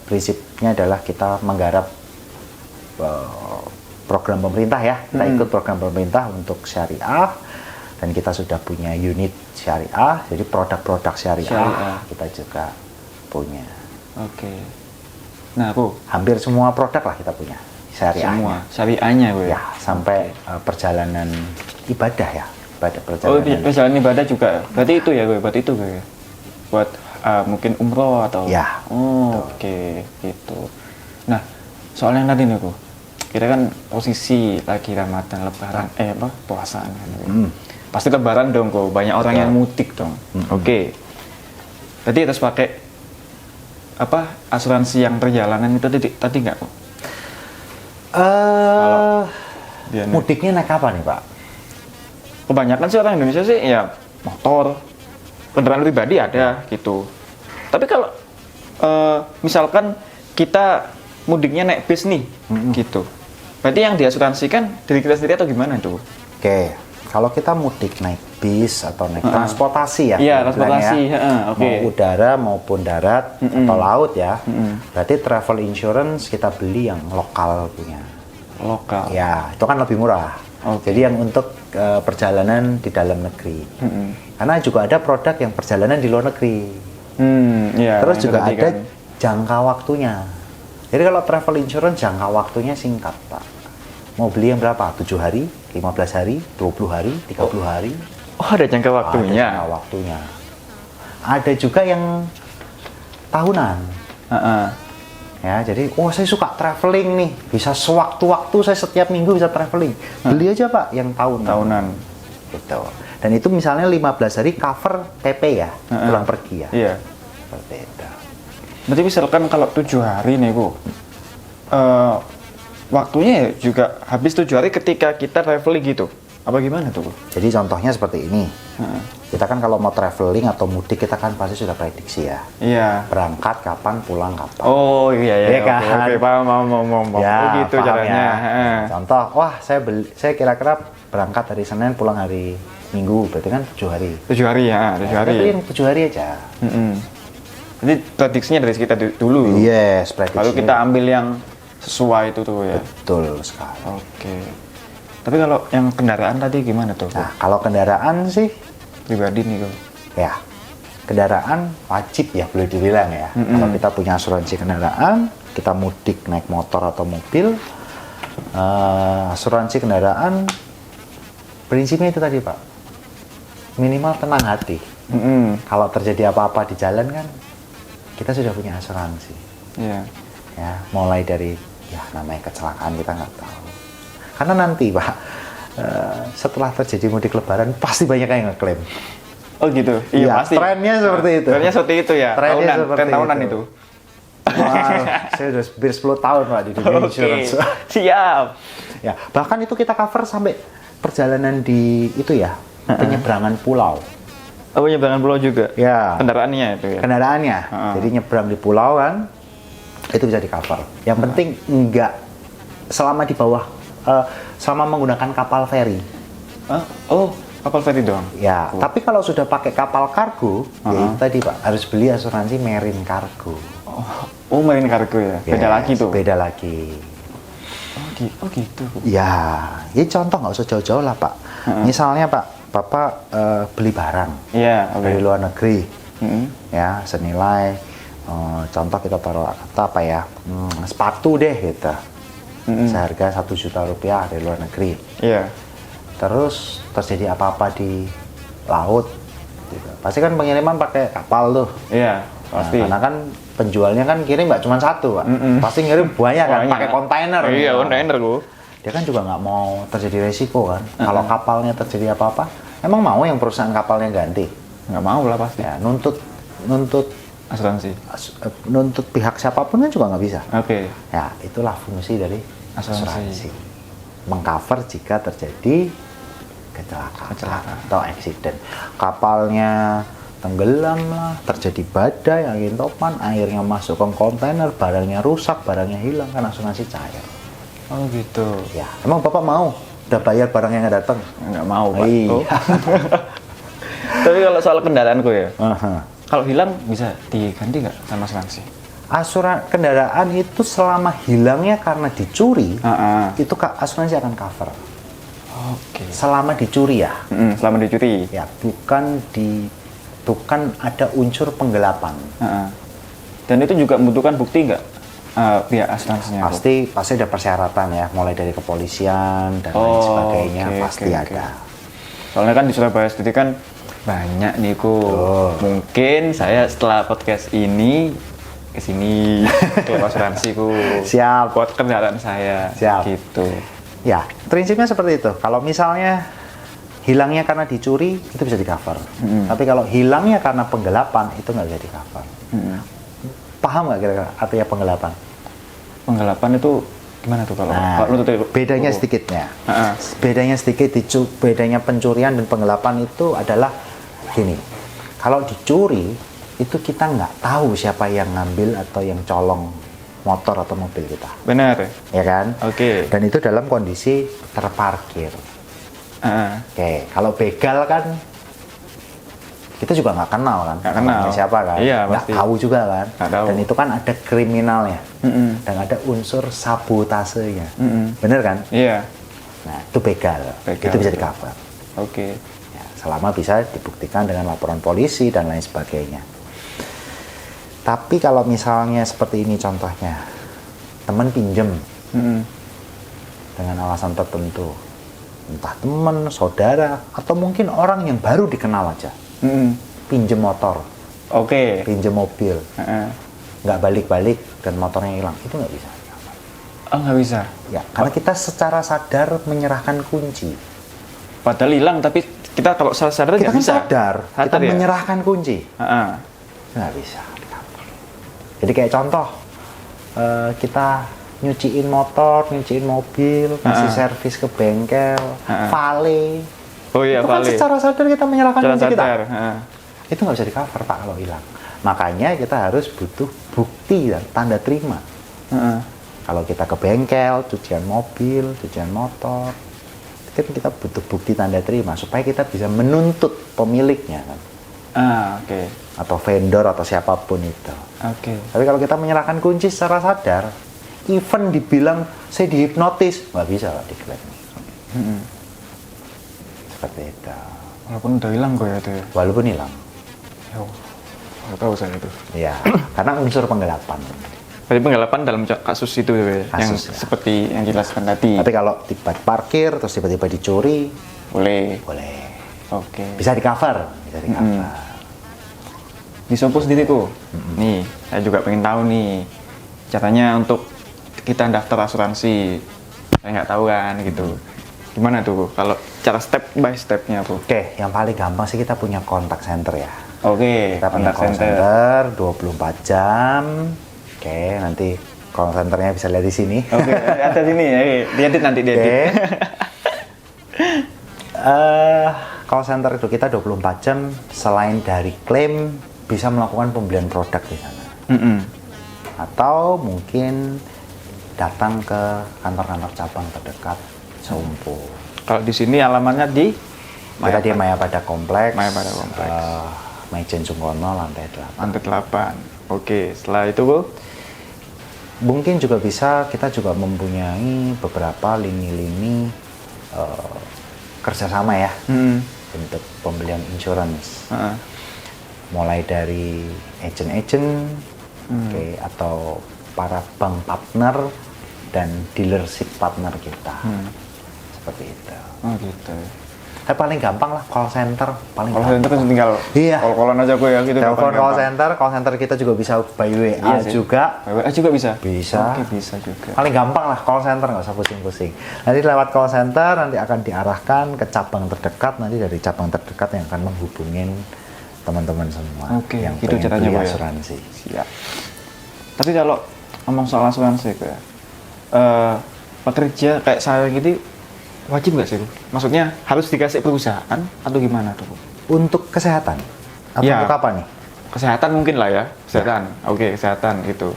Speaker 1: prinsipnya adalah kita menggarap program pemerintah ya. Kita ikut program pemerintah untuk syariah, dan kita sudah punya unit syariah, jadi produk-produk syariah kita juga punya.
Speaker 2: Oke. Nah, Bu,
Speaker 1: Hampir semua produk lah kita punya syariahnya.
Speaker 2: semua syariahnya, Bu
Speaker 1: Ya, sampai perjalanan ibadah ya.
Speaker 2: Oh,
Speaker 1: Perjalanan.
Speaker 2: perjalanan ibadah juga. Berarti itu ya, Bu, buat itu, Bu. Buat mungkin umroh atau
Speaker 1: Ya,
Speaker 2: Oh, oke, gitu. Nah, soalnya tadi nih, Bu. Kita kan posisi lagi Ramadan, Lebaran, puasaan kan. Pasti Lebaran dong, kok. Banyak orang yang mudik dong. Oke. Tadi harus pakai asuransi yang perjalanan itu tadi nggak, kok?
Speaker 1: Mudiknya naik apa nih, Pak?
Speaker 2: Kebanyakan sih orang Indonesia sih ya motor, kendaraan pribadi ada gitu. Tapi kalau misalkan kita mudiknya naik bis nih, gitu. Berarti yang diasuransikan diri kita sendiri atau gimana tuh?
Speaker 1: Oke, kalau kita mudik naik bis atau naik transportasi ya,
Speaker 2: Iya,
Speaker 1: kita bilang
Speaker 2: transportasi,
Speaker 1: ya,
Speaker 2: oke.
Speaker 1: mau udara maupun darat atau laut ya, berarti travel insurance kita beli yang lokal punya.
Speaker 2: Lokal.
Speaker 1: Ya, itu kan lebih murah.
Speaker 2: Oke.
Speaker 1: Jadi yang untuk perjalanan di dalam negeri. Karena juga ada produk yang perjalanan di luar negeri.
Speaker 2: Iya.
Speaker 1: Terus
Speaker 2: yang
Speaker 1: juga
Speaker 2: tadi
Speaker 1: ada
Speaker 2: kan.
Speaker 1: jangka waktunya. Jadi kalau travel insurance jangka waktunya singkat, Pak. Mau beli yang berapa? 7 hari, 15 hari, 20 hari, 30 hari.
Speaker 2: Oh, ada jangka waktunya.
Speaker 1: Ada jangka waktunya. Ada juga yang tahunan. Ya, jadi saya suka traveling nih, bisa sewaktu-waktu, saya setiap minggu bisa traveling. Beli aja, Pak, yang tahunan. Gitu. Dan itu misalnya 15 hari cover PP ya, pulang pergi ya.
Speaker 2: Iya.
Speaker 1: Seperti itu.
Speaker 2: Berarti misalkan kalau 7 hari nih, Bu, waktunya juga habis 7 hari ketika kita traveling gitu. Apa gimana tuh, Bu?
Speaker 1: Jadi contohnya seperti ini. Kita kan kalau mau traveling atau mudik, kita kan pasti sudah prediksi ya.
Speaker 2: Iya.
Speaker 1: Berangkat kapan, pulang kapan.
Speaker 2: Oh iya
Speaker 1: Iya kan?
Speaker 2: Oke, paham.
Speaker 1: Ya,
Speaker 2: Oh gitu
Speaker 1: paham
Speaker 2: caranya.
Speaker 1: ya. Contoh, saya kira-kira berangkat hari Senin, pulang hari Minggu, berarti kan 7 hari.
Speaker 2: 7 hari ya, 7 hari.
Speaker 1: Tapi yang 7 hari aja.
Speaker 2: Jadi prediksinya dari kita dulu.
Speaker 1: Yes, prediksi.
Speaker 2: Lalu kita ambil yang sesuai itu tuh ya.
Speaker 1: Betul sekali.
Speaker 2: Oke. Tapi kalau yang kendaraan tadi gimana tuh?
Speaker 1: Nah, kalau kendaraan sih,
Speaker 2: Pribadi nih, kok.
Speaker 1: ya, kendaraan wajib ya, boleh dibilang ya. Kalau kita punya asuransi kendaraan, kita mudik naik motor atau mobil, asuransi kendaraan, prinsipnya itu tadi, Pak. Minimal tenang hati. Kalau terjadi apa-apa di jalan kan, kita sudah punya asuransi.
Speaker 2: Iya.
Speaker 1: Ya, mulai dari ya namanya kecelakaan kita nggak tahu. Karena nanti, Pak, setelah terjadi mudik Lebaran pasti banyak yang ngeklaim.
Speaker 2: Oh gitu.
Speaker 1: Iya,
Speaker 2: Iya, pasti.
Speaker 1: trennya seperti itu.
Speaker 2: Trennya seperti itu ya.
Speaker 1: Trennya seperti
Speaker 2: Tren tahunan itu.
Speaker 1: Wah, saya udah hampir 10 tahun, Pak, di dunia
Speaker 2: Oke.
Speaker 1: insurance.
Speaker 2: Siap.
Speaker 1: Ya, bahkan itu kita cover sampai perjalanan di itu ya, penyeberangan pulau.
Speaker 2: Oh, penyeberangan pulau juga.
Speaker 1: Ya.
Speaker 2: Kendaraannya itu ya.
Speaker 1: Kendaraannya. Jadi nyebrang di pulau kan, itu bisa di cover. Yang penting enggak selama di bawah, selama menggunakan kapal feri.
Speaker 2: Oh, kapal feri doang.
Speaker 1: Ya, tapi kalau sudah pakai kapal kargo, ya itu tadi, Pak, harus beli asuransi marine cargo.
Speaker 2: Oh, marine cargo ya. Beda
Speaker 1: Yes,
Speaker 2: lagi tuh.
Speaker 1: Beda lagi.
Speaker 2: Oh gitu.
Speaker 1: Ya, ini contoh nggak usah jauh-jauh lah, Pak. Misalnya, Pak, Bapak beli barang
Speaker 2: Iya, oke.
Speaker 1: dari luar negeri, ya senilai, contoh kita taruh kata apa ya, sepatu deh gitu, seharga 1 juta rupiah dari luar negeri.
Speaker 2: Iya.
Speaker 1: Terus terjadi apa-apa di laut, gitu. Pasti kan pengiriman pakai kapal tuh.
Speaker 2: Iya, pasti.
Speaker 1: Nah, karena kan penjualnya kan kirim nggak cuma satu, Pak. Pasti ngirim banyak kan,
Speaker 2: Banyak.
Speaker 1: pakai kontainer.
Speaker 2: Iya,
Speaker 1: Nah,
Speaker 2: kontainer, Bu.
Speaker 1: dia kan juga nggak mau terjadi resiko kan. Kalau kapalnya terjadi apa-apa, emang mau yang perusahaan kapalnya ganti?
Speaker 2: Nggak mau lah pasti.
Speaker 1: Ya, nuntut
Speaker 2: Asuransi.
Speaker 1: nuntut pihak siapapun kan juga nggak bisa.
Speaker 2: Oke.
Speaker 1: Ya, itulah fungsi dari
Speaker 2: Asuransi.
Speaker 1: asuransi. Mengcover jika terjadi kecelakaan atau accident. Kapalnya tenggelam lah, terjadi badai, angin topan, airnya masuk ke kontainer, barangnya rusak, barangnya hilang, kan asuransi cair.
Speaker 2: Oh gitu.
Speaker 1: Ya, emang Bapak mau? Udah bayar barang yang nggak datang?
Speaker 2: Nggak mau, Pak.
Speaker 1: Iya.
Speaker 2: Oh. Tapi kalau soal kendaraanku ya,
Speaker 1: Aha.
Speaker 2: kalau hilang bisa diganti nggak sama asuransi?
Speaker 1: Kendaraan itu selama hilangnya karena dicuri,
Speaker 2: Heeh.
Speaker 1: itu asuransi akan cover.
Speaker 2: Oke.
Speaker 1: Selama dicuri ya,
Speaker 2: Selama dicuri.
Speaker 1: ya bukan ada unsur penggelapan.
Speaker 2: Heeh. Dan itu juga membutuhkan bukti nggak pihak asuransinya?
Speaker 1: Pasti ada persyaratan ya, mulai dari kepolisian dan lain sebagainya,
Speaker 2: oke,
Speaker 1: pasti
Speaker 2: oke,
Speaker 1: ada.
Speaker 2: Soalnya kan di Surabaya sendiri kan banyak nih Mungkin saya setelah podcast ini kesini ke asuransiku.
Speaker 1: Siap.
Speaker 2: Buat kendaraan saya.
Speaker 1: Siap.
Speaker 2: Gitu.
Speaker 1: Ya, prinsipnya seperti itu. Kalau misalnya hilangnya karena dicuri, itu bisa di-cover. Tapi kalau hilangnya karena penggelapan, itu nggak bisa di-cover. Paham nggak kira-kira artinya penggelapan?
Speaker 2: Penggelapan itu gimana tuh kalau?
Speaker 1: Nah, bedanya sedikitnya. Bedanya sedikit, bedanya pencurian dan penggelapan itu adalah gini. Kalau dicuri, itu kita nggak tahu siapa yang ngambil atau yang colong motor atau mobil kita.
Speaker 2: Benar.
Speaker 1: Ya kan?
Speaker 2: Oke.
Speaker 1: Dan itu dalam kondisi terparkir. Oke, kalau begal kan kita juga nggak kenal kan,
Speaker 2: Nggak kenal.
Speaker 1: orangnya siapa kan,
Speaker 2: Iya,
Speaker 1: nggak
Speaker 2: pasti.
Speaker 1: tahu juga kan,
Speaker 2: Nggak tahu.
Speaker 1: dan itu kan ada kriminalnya, dan ada unsur sabotasenya, bener kan?
Speaker 2: Iya.
Speaker 1: Nah itu begal,
Speaker 2: Begal.
Speaker 1: itu bisa di-cover,
Speaker 2: Oke.
Speaker 1: ya, selama bisa dibuktikan dengan laporan polisi dan lain sebagainya. Tapi kalau misalnya seperti ini contohnya, teman pinjem dengan alasan tertentu, entah teman, saudara, atau mungkin orang yang baru dikenal aja, pinjem motor,
Speaker 2: Oke.
Speaker 1: pinjem mobil, nggak balik-balik dan motornya hilang, itu nggak bisa.
Speaker 2: Oh, nggak bisa.
Speaker 1: Ya, karena kita secara sadar menyerahkan kunci.
Speaker 2: Padahal hilang, tapi kita kalau sadar
Speaker 1: Kita
Speaker 2: nggak
Speaker 1: kan
Speaker 2: bisa.
Speaker 1: sadar, kita
Speaker 2: ya?
Speaker 1: menyerahkan kunci,
Speaker 2: Heeh.
Speaker 1: nggak bisa. Jadi kayak contoh, kita nyuciin motor, nyuciin mobil, kasih servis ke bengkel, vale.
Speaker 2: Oh iya,
Speaker 1: Itu kan
Speaker 2: vale.
Speaker 1: secara sadar kita menyerahkan
Speaker 2: Secara
Speaker 1: kunci kita.
Speaker 2: sadar. Heeh.
Speaker 1: Itu nggak bisa di-cover Pak kalau hilang. Makanya kita harus butuh bukti dan tanda terima. Kalau kita ke bengkel, cucian mobil, cucian motor, kan kita butuh bukti tanda terima supaya kita bisa menuntut pemiliknya kan,
Speaker 2: Oke.
Speaker 1: atau vendor atau siapapun itu.
Speaker 2: Oke.
Speaker 1: Tapi kalau kita menyerahkan kunci secara sadar, even dibilang saya dihipnotis, nggak bisa Pak diklaim. Seperti itu.
Speaker 2: Walaupun udah hilang kok ya itu ya.
Speaker 1: Walaupun hilang.
Speaker 2: Yo, nggak tahu saya itu.
Speaker 1: Ya, karena unsur penggelapan.
Speaker 2: Berarti penggelapan dalam kasus itu ya, yang
Speaker 1: Kasus, ya.
Speaker 2: seperti yang dijelaskan tadi.
Speaker 1: Tapi kalau tiba parkir terus tiba-tiba dicuri,
Speaker 2: Boleh.
Speaker 1: boleh.
Speaker 2: Oke.
Speaker 1: Bisa di-cover, bisa di-cover.
Speaker 2: Di Sompo sendiri kok. Nih, saya juga pengen tahu nih caranya untuk kita daftar asuransi. Saya nggak tahu kan gitu. Gimana tuh kalau cara step by stepnya Bu?
Speaker 1: Oke, yang paling gampang sih kita punya kontak center ya.
Speaker 2: Oke,
Speaker 1: Kita punya
Speaker 2: kontak
Speaker 1: call
Speaker 2: center.
Speaker 1: center 24 jam. Oke, nanti call centernya bisa lihat di sini.
Speaker 2: Oke, ada sini ya. Diedit nanti
Speaker 1: Oke.
Speaker 2: diedit.
Speaker 1: Call center itu kita 24 jam selain dari klaim bisa melakukan pembelian produk di sana. Atau mungkin datang ke kantor-kantor cabang terdekat Sompo.
Speaker 2: Kalau di sini alamatnya di
Speaker 1: Kita di Mayapada Kompleks.
Speaker 2: Mayapada Kompleks.
Speaker 1: Maijen Sungkono lantai 8.
Speaker 2: lantai 8. Oke, setelah itu Bu,
Speaker 1: Mungkin juga bisa kita juga mempunyai beberapa lini-lini kerjasama ya untuk pembelian insurance. Mulai dari agent-agent, oke, atau para bank partner dan dealership partner kita, seperti itu.
Speaker 2: Oh gitu.
Speaker 1: Tapi paling gampang lah call center, paling
Speaker 2: Call
Speaker 1: gampang.
Speaker 2: center kan tinggal
Speaker 1: Iya.
Speaker 2: call-callan aja kok ya gitu.
Speaker 1: Telepon
Speaker 2: gampang-gampang.
Speaker 1: call center kita juga bisa by WA
Speaker 2: Iya sih.
Speaker 1: juga.
Speaker 2: WA juga bisa?
Speaker 1: Bisa.
Speaker 2: Oke, bisa juga.
Speaker 1: Paling gampang lah call center, nggak usah pusing-pusing. Nanti lewat call center nanti akan diarahkan ke cabang terdekat, nanti dari cabang terdekat yang akan menghubungin teman-teman semua
Speaker 2: Oke,
Speaker 1: yang
Speaker 2: gitu
Speaker 1: pengen
Speaker 2: caranya,
Speaker 1: beli
Speaker 2: Pak, ya?
Speaker 1: asuransi.
Speaker 2: Siap. Tapi kalau ngomong soal asuransi ya, pekerja kayak saya gitu wajib nggak sih Bu? Maksudnya harus dikasih perusahaan atau gimana tuh Bu?
Speaker 1: Untuk kesehatan, Atau
Speaker 2: Ya.
Speaker 1: untuk apa nih?
Speaker 2: Kesehatan mungkin lah ya, kesehatan. Oke, kesehatan gitu.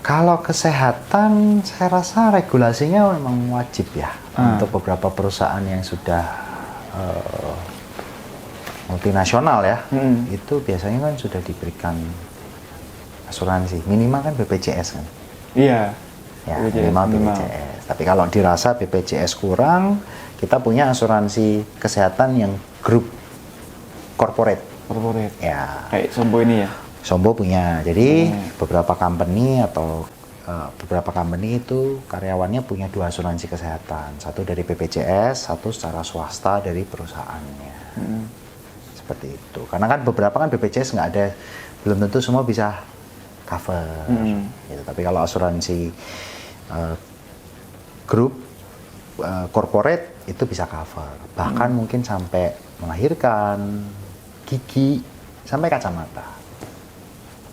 Speaker 1: Kalau kesehatan, saya rasa regulasinya memang wajib ya untuk beberapa perusahaan yang sudah multinasional ya. Itu biasanya kan sudah diberikan asuransi, minimal kan BPJS kan.
Speaker 2: Iya.
Speaker 1: Ya,
Speaker 2: BPJS,
Speaker 1: minimal
Speaker 2: minimal.
Speaker 1: BPJS. Tapi kalau dirasa BPJS kurang, kita punya asuransi kesehatan yang grup corporate.
Speaker 2: Corporate.
Speaker 1: Ya,
Speaker 2: Kayak Sompo ini ya.
Speaker 1: Sombo punya. Jadi beberapa company atau beberapa company itu karyawannya punya 2 asuransi kesehatan. Satu dari BPJS, satu secara swasta dari perusahaannya. Seperti itu. Karena kan beberapa kan BPJS nggak ada, belum tentu semua bisa cover. Gitu. Tapi kalau asuransi grup corporate itu bisa cover. Bahkan mungkin sampai melahirkan, gigi, sampai kacamata.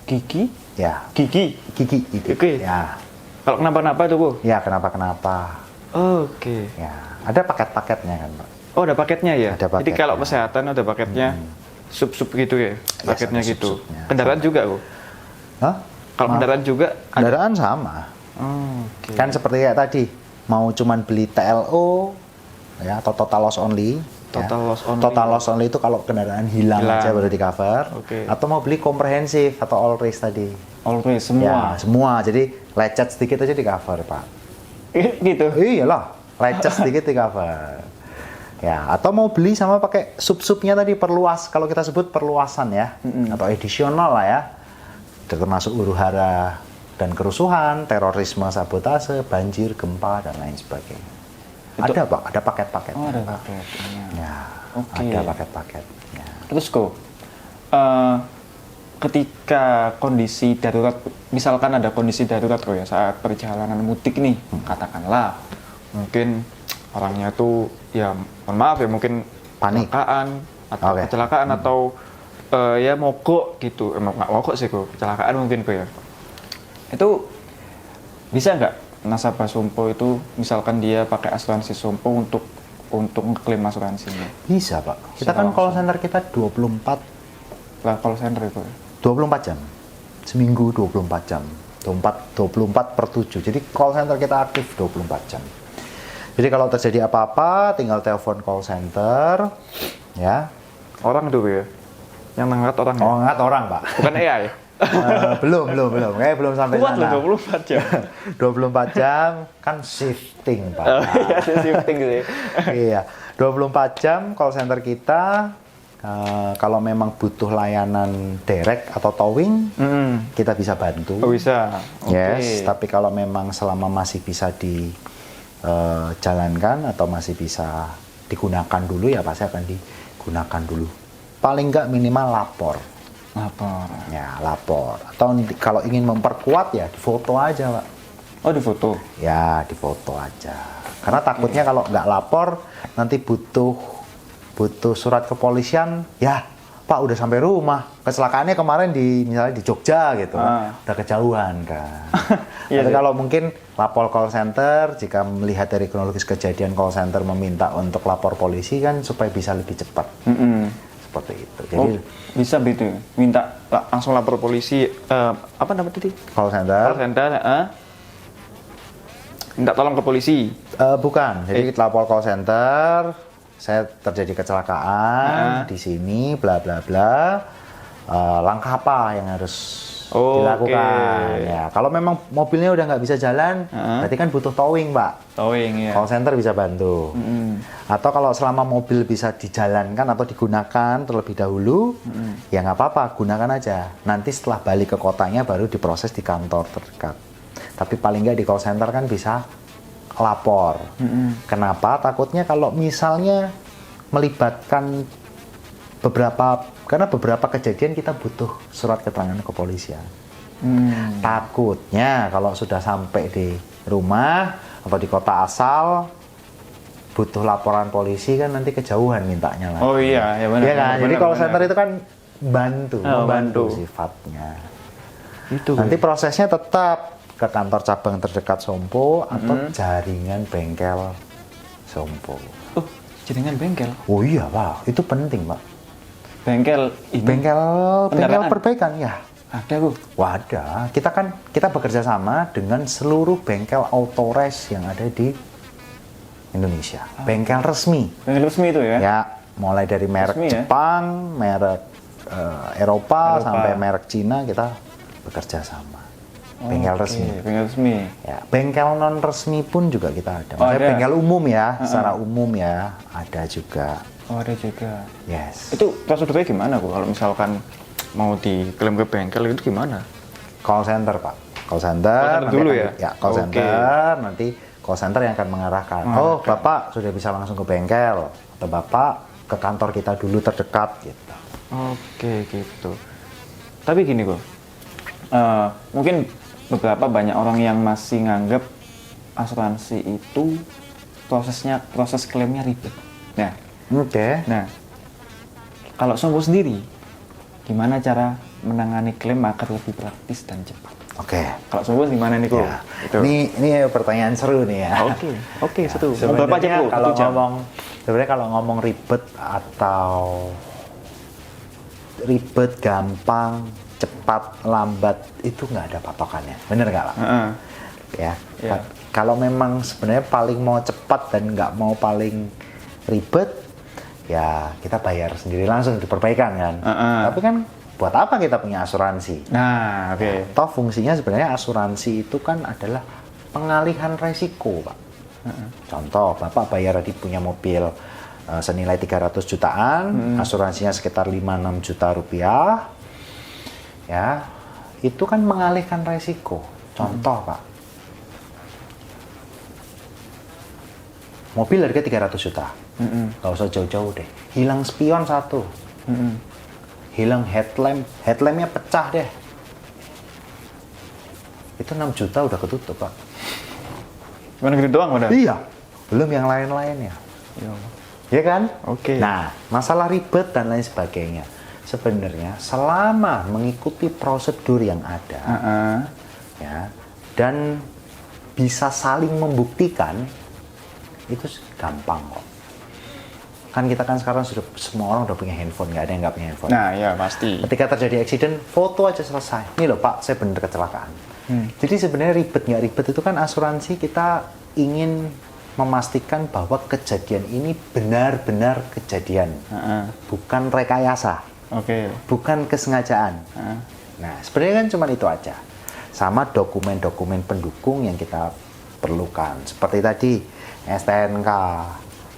Speaker 2: Gigi?
Speaker 1: Ya,
Speaker 2: Gigi?
Speaker 1: gigi.
Speaker 2: Oke.
Speaker 1: Ya,
Speaker 2: Kalau kenapa-napa tuh, Bu?
Speaker 1: ya kenapa?
Speaker 2: Oke.
Speaker 1: Ya, ada paket-paketnya kan, Pak.
Speaker 2: Oh, ada paketnya ya?
Speaker 1: Ada
Speaker 2: Jadi kalau
Speaker 1: paketnya.
Speaker 2: kesehatan ada paketnya, sub-sub gitu ya?
Speaker 1: Ya,
Speaker 2: Paketnya
Speaker 1: sama
Speaker 2: gitu.
Speaker 1: sub-subnya.
Speaker 2: Kendaraan juga, Bu?
Speaker 1: Hah?
Speaker 2: Kalau kendaraan juga ada?
Speaker 1: Kendaraan sama.
Speaker 2: Oh, oke.
Speaker 1: Kan seperti kayak tadi, mau cuman beli TLO ya atau total loss only.
Speaker 2: Total loss only.
Speaker 1: Total loss only itu kalau kendaraan hilang
Speaker 2: Hilang.
Speaker 1: aja baru di cover.
Speaker 2: Oke.
Speaker 1: Atau mau beli komprehensif atau all risk tadi.
Speaker 2: Always,
Speaker 1: Ya,
Speaker 2: semua?
Speaker 1: semua. Jadi lecet sedikit aja di cover, Pak.
Speaker 2: Gitu?
Speaker 1: Iyalah, lecet sedikit di cover. Ya, atau mau beli sama pakai sub-subnya tadi, perluas. Kalau kita sebut perluasan ya, atau additional lah ya. Termasuk huru-hara dan kerusuhan, terorisme, sabotase, banjir, gempa dan lain sebagainya.
Speaker 2: Itu-
Speaker 1: Ada, Pak, ada paket-paket.
Speaker 2: Oh, ada paket.
Speaker 1: Ya,
Speaker 2: Oke.
Speaker 1: ada paket-paket. Ya.
Speaker 2: Terus kok, ketika kondisi darurat, misalkan ada kondisi darurat kok ya saat perjalanan mudik nih, katakanlah mungkin orangnya tuh ya mohon maaf ya mungkin
Speaker 1: Panik.
Speaker 2: kecelakaan atau
Speaker 1: Oke.
Speaker 2: kecelakaan atau ya mogok gitu, emang nggak mogok sih kok, kecelakaan mungkin kok ya. Itu bisa nggak nasabah Sompo itu misalkan dia pakai asuransi Sompo untuk ngeklaim asuransinya?
Speaker 1: Bisa, Pak. Kita
Speaker 2: Secara
Speaker 1: kan call
Speaker 2: langsung.
Speaker 1: center kita 24
Speaker 2: Lah call center itu ya.
Speaker 1: 24 jam. Seminggu 24 jam. 24 per 7. Jadi call center kita aktif 24 jam. Jadi kalau terjadi apa-apa tinggal telepon call center ya.
Speaker 2: Orang tuh ya, yang ngangkat orang ya?
Speaker 1: Oh, nggak orang, Pak.
Speaker 2: Bukan AI.
Speaker 1: belum. Kayak belum sampai
Speaker 2: Kuat
Speaker 1: sana.
Speaker 2: loh 24 jam.
Speaker 1: 24 jam kan shifting, Pak.
Speaker 2: Oh iya, ada shifting gitu ya.
Speaker 1: Iya, 24 jam call center kita kalau memang butuh layanan direct atau towing, kita bisa bantu.
Speaker 2: Oh bisa. Oke.
Speaker 1: Yes, tapi kalau memang selama masih bisa dijalankan atau masih bisa digunakan dulu ya pasti akan digunakan dulu. Paling nggak minimal lapor.
Speaker 2: Lapor.
Speaker 1: Ya, lapor. Atau kalau ingin memperkuat ya difoto aja, Pak.
Speaker 2: Oh di foto.
Speaker 1: Ya, difoto aja. Karena takutnya kalau nggak lapor nanti butuh surat kepolisian, ya Pak udah sampai rumah. Kecelakaannya kemarin misalnya di Jogja gitu kan. Udah kejauhan kan.
Speaker 2: Iya,
Speaker 1: Tapi
Speaker 2: iya.
Speaker 1: kalau mungkin lapor call center, jika melihat dari kronologis kejadian call center meminta untuk lapor polisi kan supaya bisa lebih cepat. Seperti itu.
Speaker 2: Oh
Speaker 1: Jadi
Speaker 2: bisa gitu. Minta langsung lapor polisi. Apa namanya tadi?
Speaker 1: call center
Speaker 2: Call center. Minta tolong ke polisi.
Speaker 1: bukan. Jadi lapor call center, saya terjadi kecelakaan di sini, bla bla bla. Langkah apa yang harus
Speaker 2: Oh,
Speaker 1: dilakukan?
Speaker 2: oke.
Speaker 1: Ya, kalau memang mobilnya udah nggak bisa jalan, berarti kan butuh towing, Pak.
Speaker 2: Towing ya.
Speaker 1: Call center bisa bantu. Atau kalau selama mobil bisa dijalankan atau digunakan terlebih dahulu, ya nggak apa-apa, gunakan aja. Nanti setelah balik ke kotanya baru diproses di kantor terdekat. Tapi paling nggak di call center kan bisa lapor. Kenapa? Takutnya kalau misalnya melibatkan karena beberapa kejadian kita butuh surat keterangan kepolisian. Takutnya kalau sudah sampai di rumah atau di kota asal butuh laporan polisi kan nanti kejauhan mintanya lah.
Speaker 2: Oh iya, ya benar.
Speaker 1: Iya kan? Jadi
Speaker 2: benar,
Speaker 1: call
Speaker 2: benar.
Speaker 1: center itu kan membantu
Speaker 2: bantu.
Speaker 1: sifatnya.
Speaker 2: Itu.
Speaker 1: Nanti prosesnya tetap ke kantor cabang terdekat Sompo atau jaringan bengkel Sompo.
Speaker 2: Oh, jaringan bengkel.
Speaker 1: Oh iya, Pak, itu penting, Pak.
Speaker 2: bengkel ini
Speaker 1: Bengkel
Speaker 2: kendaraan?
Speaker 1: perbaikan ya.
Speaker 2: Ada Bu.
Speaker 1: Wah, ada. Kita bekerja sama dengan seluruh bengkel Autores yang ada di Indonesia. Bengkel resmi.
Speaker 2: Bengkel resmi itu ya?
Speaker 1: Ya, mulai dari merek
Speaker 2: Resmi ya?
Speaker 1: Jepang, merek Eropa, sampai merek Cina kita bekerja sama. Bengkel
Speaker 2: Oke,
Speaker 1: resmi.
Speaker 2: Bengkel resmi.
Speaker 1: Ya, bengkel non resmi pun juga kita ada.
Speaker 2: Oh,
Speaker 1: Maksudnya
Speaker 2: ada?
Speaker 1: bengkel umum ya, secara umum ya, ada juga.
Speaker 2: Oh, ada juga.
Speaker 1: Yes.
Speaker 2: Itu prosedurnya gimana Bu? Kalau misalkan mau diklaim ke bengkel itu gimana?
Speaker 1: Call center, Pak. Call center.
Speaker 2: Call center dulu ya?
Speaker 1: Ya, call
Speaker 2: Oke.
Speaker 1: center. Nanti call center yang akan mengarahkan. Oh, Bapak sudah bisa langsung ke bengkel. Atau Bapak ke kantor kita dulu terdekat gitu.
Speaker 2: Oke, gitu. Tapi gini Bu, mungkin banyak orang yang masih nganggap asuransi itu proses klaimnya ribet.
Speaker 1: Oke.
Speaker 2: Nah, kalau Sompo sendiri, gimana cara menangani klaim agar lebih praktis dan cepat?
Speaker 1: Oke.
Speaker 2: Kalau Sompo gimana nih kok?
Speaker 1: Ya. Ini pertanyaan seru nih ya.
Speaker 2: Oke, seru. Mau berapa aja Bu?
Speaker 1: Kalau
Speaker 2: 1 jam.
Speaker 1: kalau ngomong ribet atau ribet, gampang, cepat, lambat itu nggak ada patokannya. Bener nggak, Pak?
Speaker 2: Heeh.
Speaker 1: Ya.
Speaker 2: Iya.
Speaker 1: Kalau memang sebenarnya paling mau cepat dan nggak mau paling ribet, ya kita bayar sendiri langsung di perbaikan kan. Tapi kan buat apa kita punya asuransi?
Speaker 2: Nah, oke.
Speaker 1: Toh fungsinya sebenarnya asuransi itu kan adalah pengalihan resiko, Pak. Contoh, Bapak bayar tadi punya mobil senilai 300 jutaan, asuransinya sekitar 5-6 juta rupiah. Ya, itu kan mengalihkan resiko. Contoh, Pak. Mobil harga 300 juta. Gak usah jauh-jauh deh. Hilang spion satu. Hilang headlampnya pecah deh. Itu 6 juta udah ketutup, Pak.
Speaker 2: Cuma gini doang udah?
Speaker 1: Iya. Belum yang lain-lainnya. Ya kan?
Speaker 2: Oke.
Speaker 1: Nah, masalah ribet dan lain sebagainya. Sebenarnya selama mengikuti prosedur yang ada, ya, dan bisa saling membuktikan, itu gampang kok. Kan kita kan sekarang sudah semua orang udah punya handphone, nggak ada yang nggak punya handphone.
Speaker 2: Nah, ya pasti.
Speaker 1: Ketika terjadi accident, foto aja selesai. Ini loh Pak, saya bener kecelakaan. Jadi sebenarnya ribet nggak ribet itu kan asuransi kita ingin memastikan bahwa kejadian ini benar-benar kejadian, bukan rekayasa, bukan kesengajaan. Nah sebenarnya kan cuma itu aja. Sama dokumen-dokumen pendukung yang kita perlukan, seperti tadi STNK,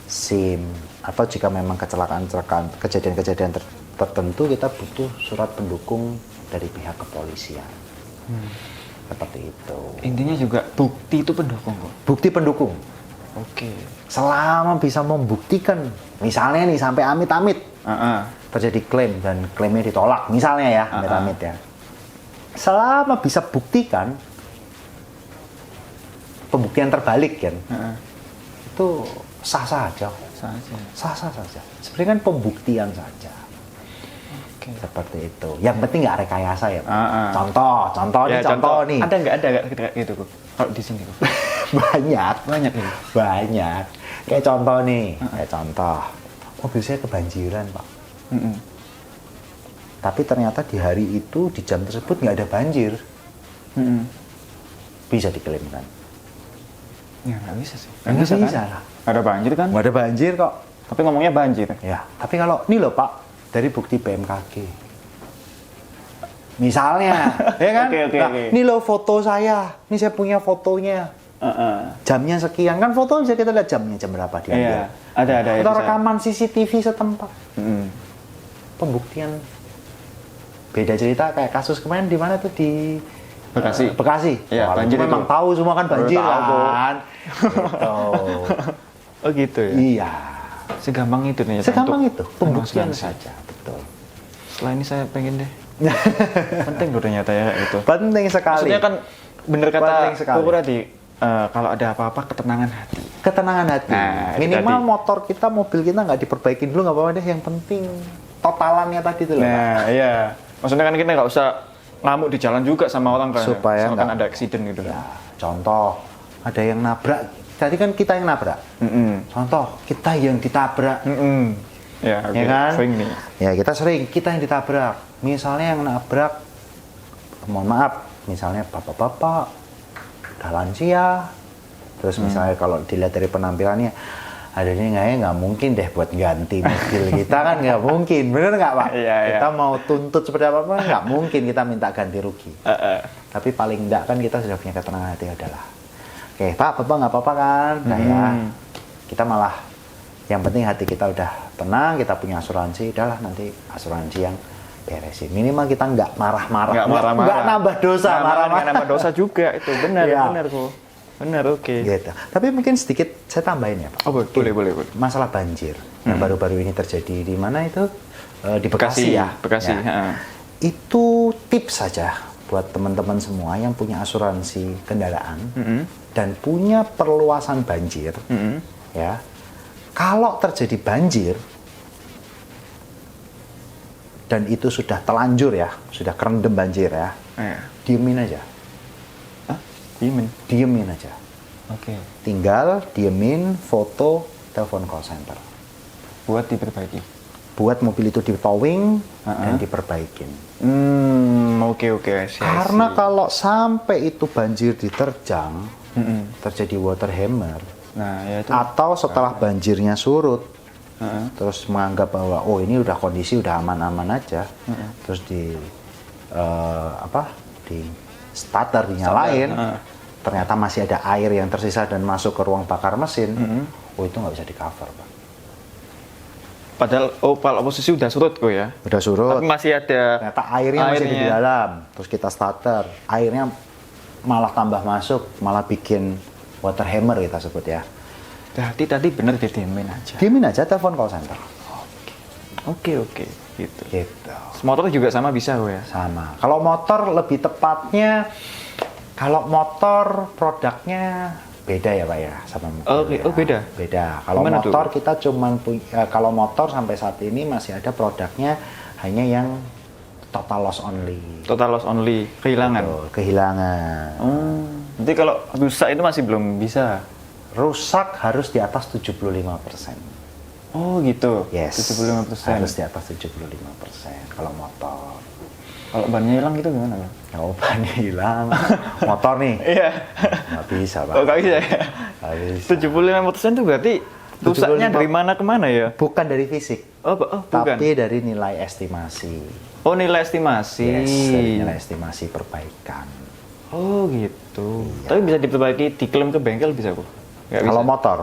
Speaker 1: SIM, atau jika memang kejadian-kejadian tertentu kita butuh surat pendukung dari pihak kepolisian. Seperti itu.
Speaker 2: Intinya juga bukti itu pendukung kok.
Speaker 1: Bukti pendukung.
Speaker 2: Oke.
Speaker 1: Selama bisa membuktikan, misalnya nih sampai amit-amit terjadi klaim dan klaimnya ditolak, misalnya ya, amit-amit ya. Selama bisa buktikan, pembuktian terbalik kan, itu sah-sah aja. Sah-sah saja. Sebenarnya kan pembuktian saja. Seperti itu. Yang penting nggak rekayasa ya. Contoh nih.
Speaker 2: Ada nggak kayak gitu kok? Kalau di sini kok.
Speaker 1: Banyak
Speaker 2: ini.
Speaker 1: Banyak. Kayak contoh nih. Mobil saya kebanjiran, Pak. Tapi ternyata di hari itu di jam tersebut nggak ada banjir. Bisa diklaimkan.
Speaker 2: Ya nggak bisa sih.
Speaker 1: Nggak bisa lah.
Speaker 2: Ada banjir kan?
Speaker 1: Nggak ada banjir kok.
Speaker 2: Tapi ngomongnya banjir.
Speaker 1: Ya. Tapi kalau ini loh Pak, dari bukti BMKG. Misalnya, ya kan?
Speaker 2: Oke.
Speaker 1: Ini loh foto saya. Ini saya punya fotonya. Jamnya sekian. Kan foto bisa kita lihat jamnya, jam berapa diambil.
Speaker 2: Iya, ada.
Speaker 1: Atau rekaman CCTV setempat. Pembuktian. Beda cerita kayak kasus kemarin di mana tuh di
Speaker 2: Bekasi.
Speaker 1: Bekasi.
Speaker 2: Iya, banjir
Speaker 1: memang
Speaker 2: itu.
Speaker 1: tahu semua kan banjir
Speaker 2: Tahu,
Speaker 1: kan. Gitu.
Speaker 2: Oh gitu ya?
Speaker 1: Iya.
Speaker 2: Segampang itu nih.
Speaker 1: Segampang itu. Pembuktian
Speaker 2: asuransi.
Speaker 1: saja. Betul.
Speaker 2: Setelah ini saya pengen deh. Penting loh ternyata ya itu.
Speaker 1: Penting sekali.
Speaker 2: Maksudnya kan bener kata
Speaker 1: Penting sekali.
Speaker 2: Kuku tadi, kalau ada apa-apa ketenangan hati.
Speaker 1: Ketenangan hati.
Speaker 2: Nah, itu
Speaker 1: Minimal
Speaker 2: tadi.
Speaker 1: motor kita, mobil kita nggak diperbaikin dulu nggak apa-apa deh. Yang penting totalannya tadi itu loh. Pak.
Speaker 2: Nah iya. Maksudnya kan kita nggak usah ngamuk di jalan juga sama orang kan.
Speaker 1: Supaya
Speaker 2: misalkan
Speaker 1: nggak-
Speaker 2: ada accident gitu.
Speaker 1: Ya, contoh ada yang nabrak. Tadi kan kita yang nabrak. Contoh kita yang ditabrak.
Speaker 2: Ya, oke.
Speaker 1: Ya kan?
Speaker 2: Sering nih.
Speaker 1: Ya kita yang ditabrak. Misalnya yang nabrak, mohon maaf, misalnya bapak-bapak, udah lansia. Terus misalnya kalau dilihat dari penampilannya, ada ini nggak mungkin deh buat ganti mobil kita kan nggak mungkin, bener nggak Pak?
Speaker 2: Iya.
Speaker 1: Kita mau tuntut seperti apa nggak mungkin kita minta ganti rugi. Tapi paling enggak kan kita sudah punya ketenangan hati, adalah. Oke Pak, Bapak nggak apa-apa kan? Nah ya, kita malah yang penting hati kita udah tenang, kita punya asuransi, udahlah nanti asuransi yang beresin. Minimal kita nggak marah-marah, nggak nambah dosa,
Speaker 2: nggak nambah dosa juga itu, benar, benar kok, benar, oke.
Speaker 1: Gitu. Tapi mungkin sedikit saya tambahin ya Pak.
Speaker 2: Oh boleh.
Speaker 1: Masalah banjir yang baru-baru ini terjadi di mana itu di Bekasi ya.
Speaker 2: Bekasi.
Speaker 1: Ya. Itu tips saja buat teman-teman semua yang punya asuransi kendaraan dan punya perluasan banjir, ya. Kalau terjadi banjir dan itu sudah telanjur ya, sudah kerendam banjir ya, diemin aja.
Speaker 2: Hah? Diemin
Speaker 1: aja.
Speaker 2: Oke.
Speaker 1: Tinggal diemin, foto, telepon call center.
Speaker 2: Buat diperbaiki.
Speaker 1: Buat mobil itu di towing dan diperbaikin.
Speaker 2: Oke.
Speaker 1: Karena kalau sampai itu banjir diterjang, terjadi water hammer.
Speaker 2: Nah, ya itu.
Speaker 1: Atau setelah banjirnya surut, terus menganggap bahwa oh ini udah kondisi udah aman-aman aja, terus di starter dinyalain, ternyata masih ada air yang tersisa dan masuk ke ruang bakar mesin, oh itu nggak bisa di cover Pak.
Speaker 2: Padahal kalau posisi udah surut kok ya.
Speaker 1: Udah surut.
Speaker 2: Tapi masih ada.
Speaker 1: Ternyata airnya masih di dalam, terus kita starter, airnya malah tambah masuk, malah bikin water hammer kita sebut ya.
Speaker 2: Berarti tadi bener didiemin aja.
Speaker 1: Diemin aja, telepon call center.
Speaker 2: Oke. Gitu.
Speaker 1: Motor
Speaker 2: juga sama bisa kok ya?
Speaker 1: Sama. Kalau motor lebih tepatnya, kalau motor produknya beda ya Pak ya sama mobil.
Speaker 2: Oke. Oh beda?
Speaker 1: Beda. Kalau
Speaker 2: Gimana
Speaker 1: motor
Speaker 2: tuh?
Speaker 1: kita cuman punya, kalau motor sampai saat ini masih ada produknya hanya yang total loss only.
Speaker 2: Total loss only, kehilangan.
Speaker 1: Betul, kehilangan.
Speaker 2: Jadi kalau rusak itu masih belum bisa.
Speaker 1: Rusak harus di atas 75%.
Speaker 2: Oh gitu.
Speaker 1: Yes.
Speaker 2: 75%.
Speaker 1: Harus di atas 75% kalau motor.
Speaker 2: Kalau bannya hilang gitu gimana Bang?
Speaker 1: Kalau bannya hilang, motor nih.
Speaker 2: Iya.
Speaker 1: Nggak bisa Pak.
Speaker 2: Oh nggak bisa ya?
Speaker 1: Nggak bisa.
Speaker 2: 75% itu berarti rusaknya dari mana ke mana ya?
Speaker 1: Bukan dari fisik.
Speaker 2: Bukan.
Speaker 1: Tapi dari nilai estimasi.
Speaker 2: Oh nilai estimasi.
Speaker 1: Yes, dari nilai estimasi perbaikan.
Speaker 2: Oh gitu.
Speaker 1: Iya.
Speaker 2: Tapi bisa diperbaiki, diklaim ke bengkel bisa kok? Nggak
Speaker 1: Kalau
Speaker 2: bisa?
Speaker 1: motor,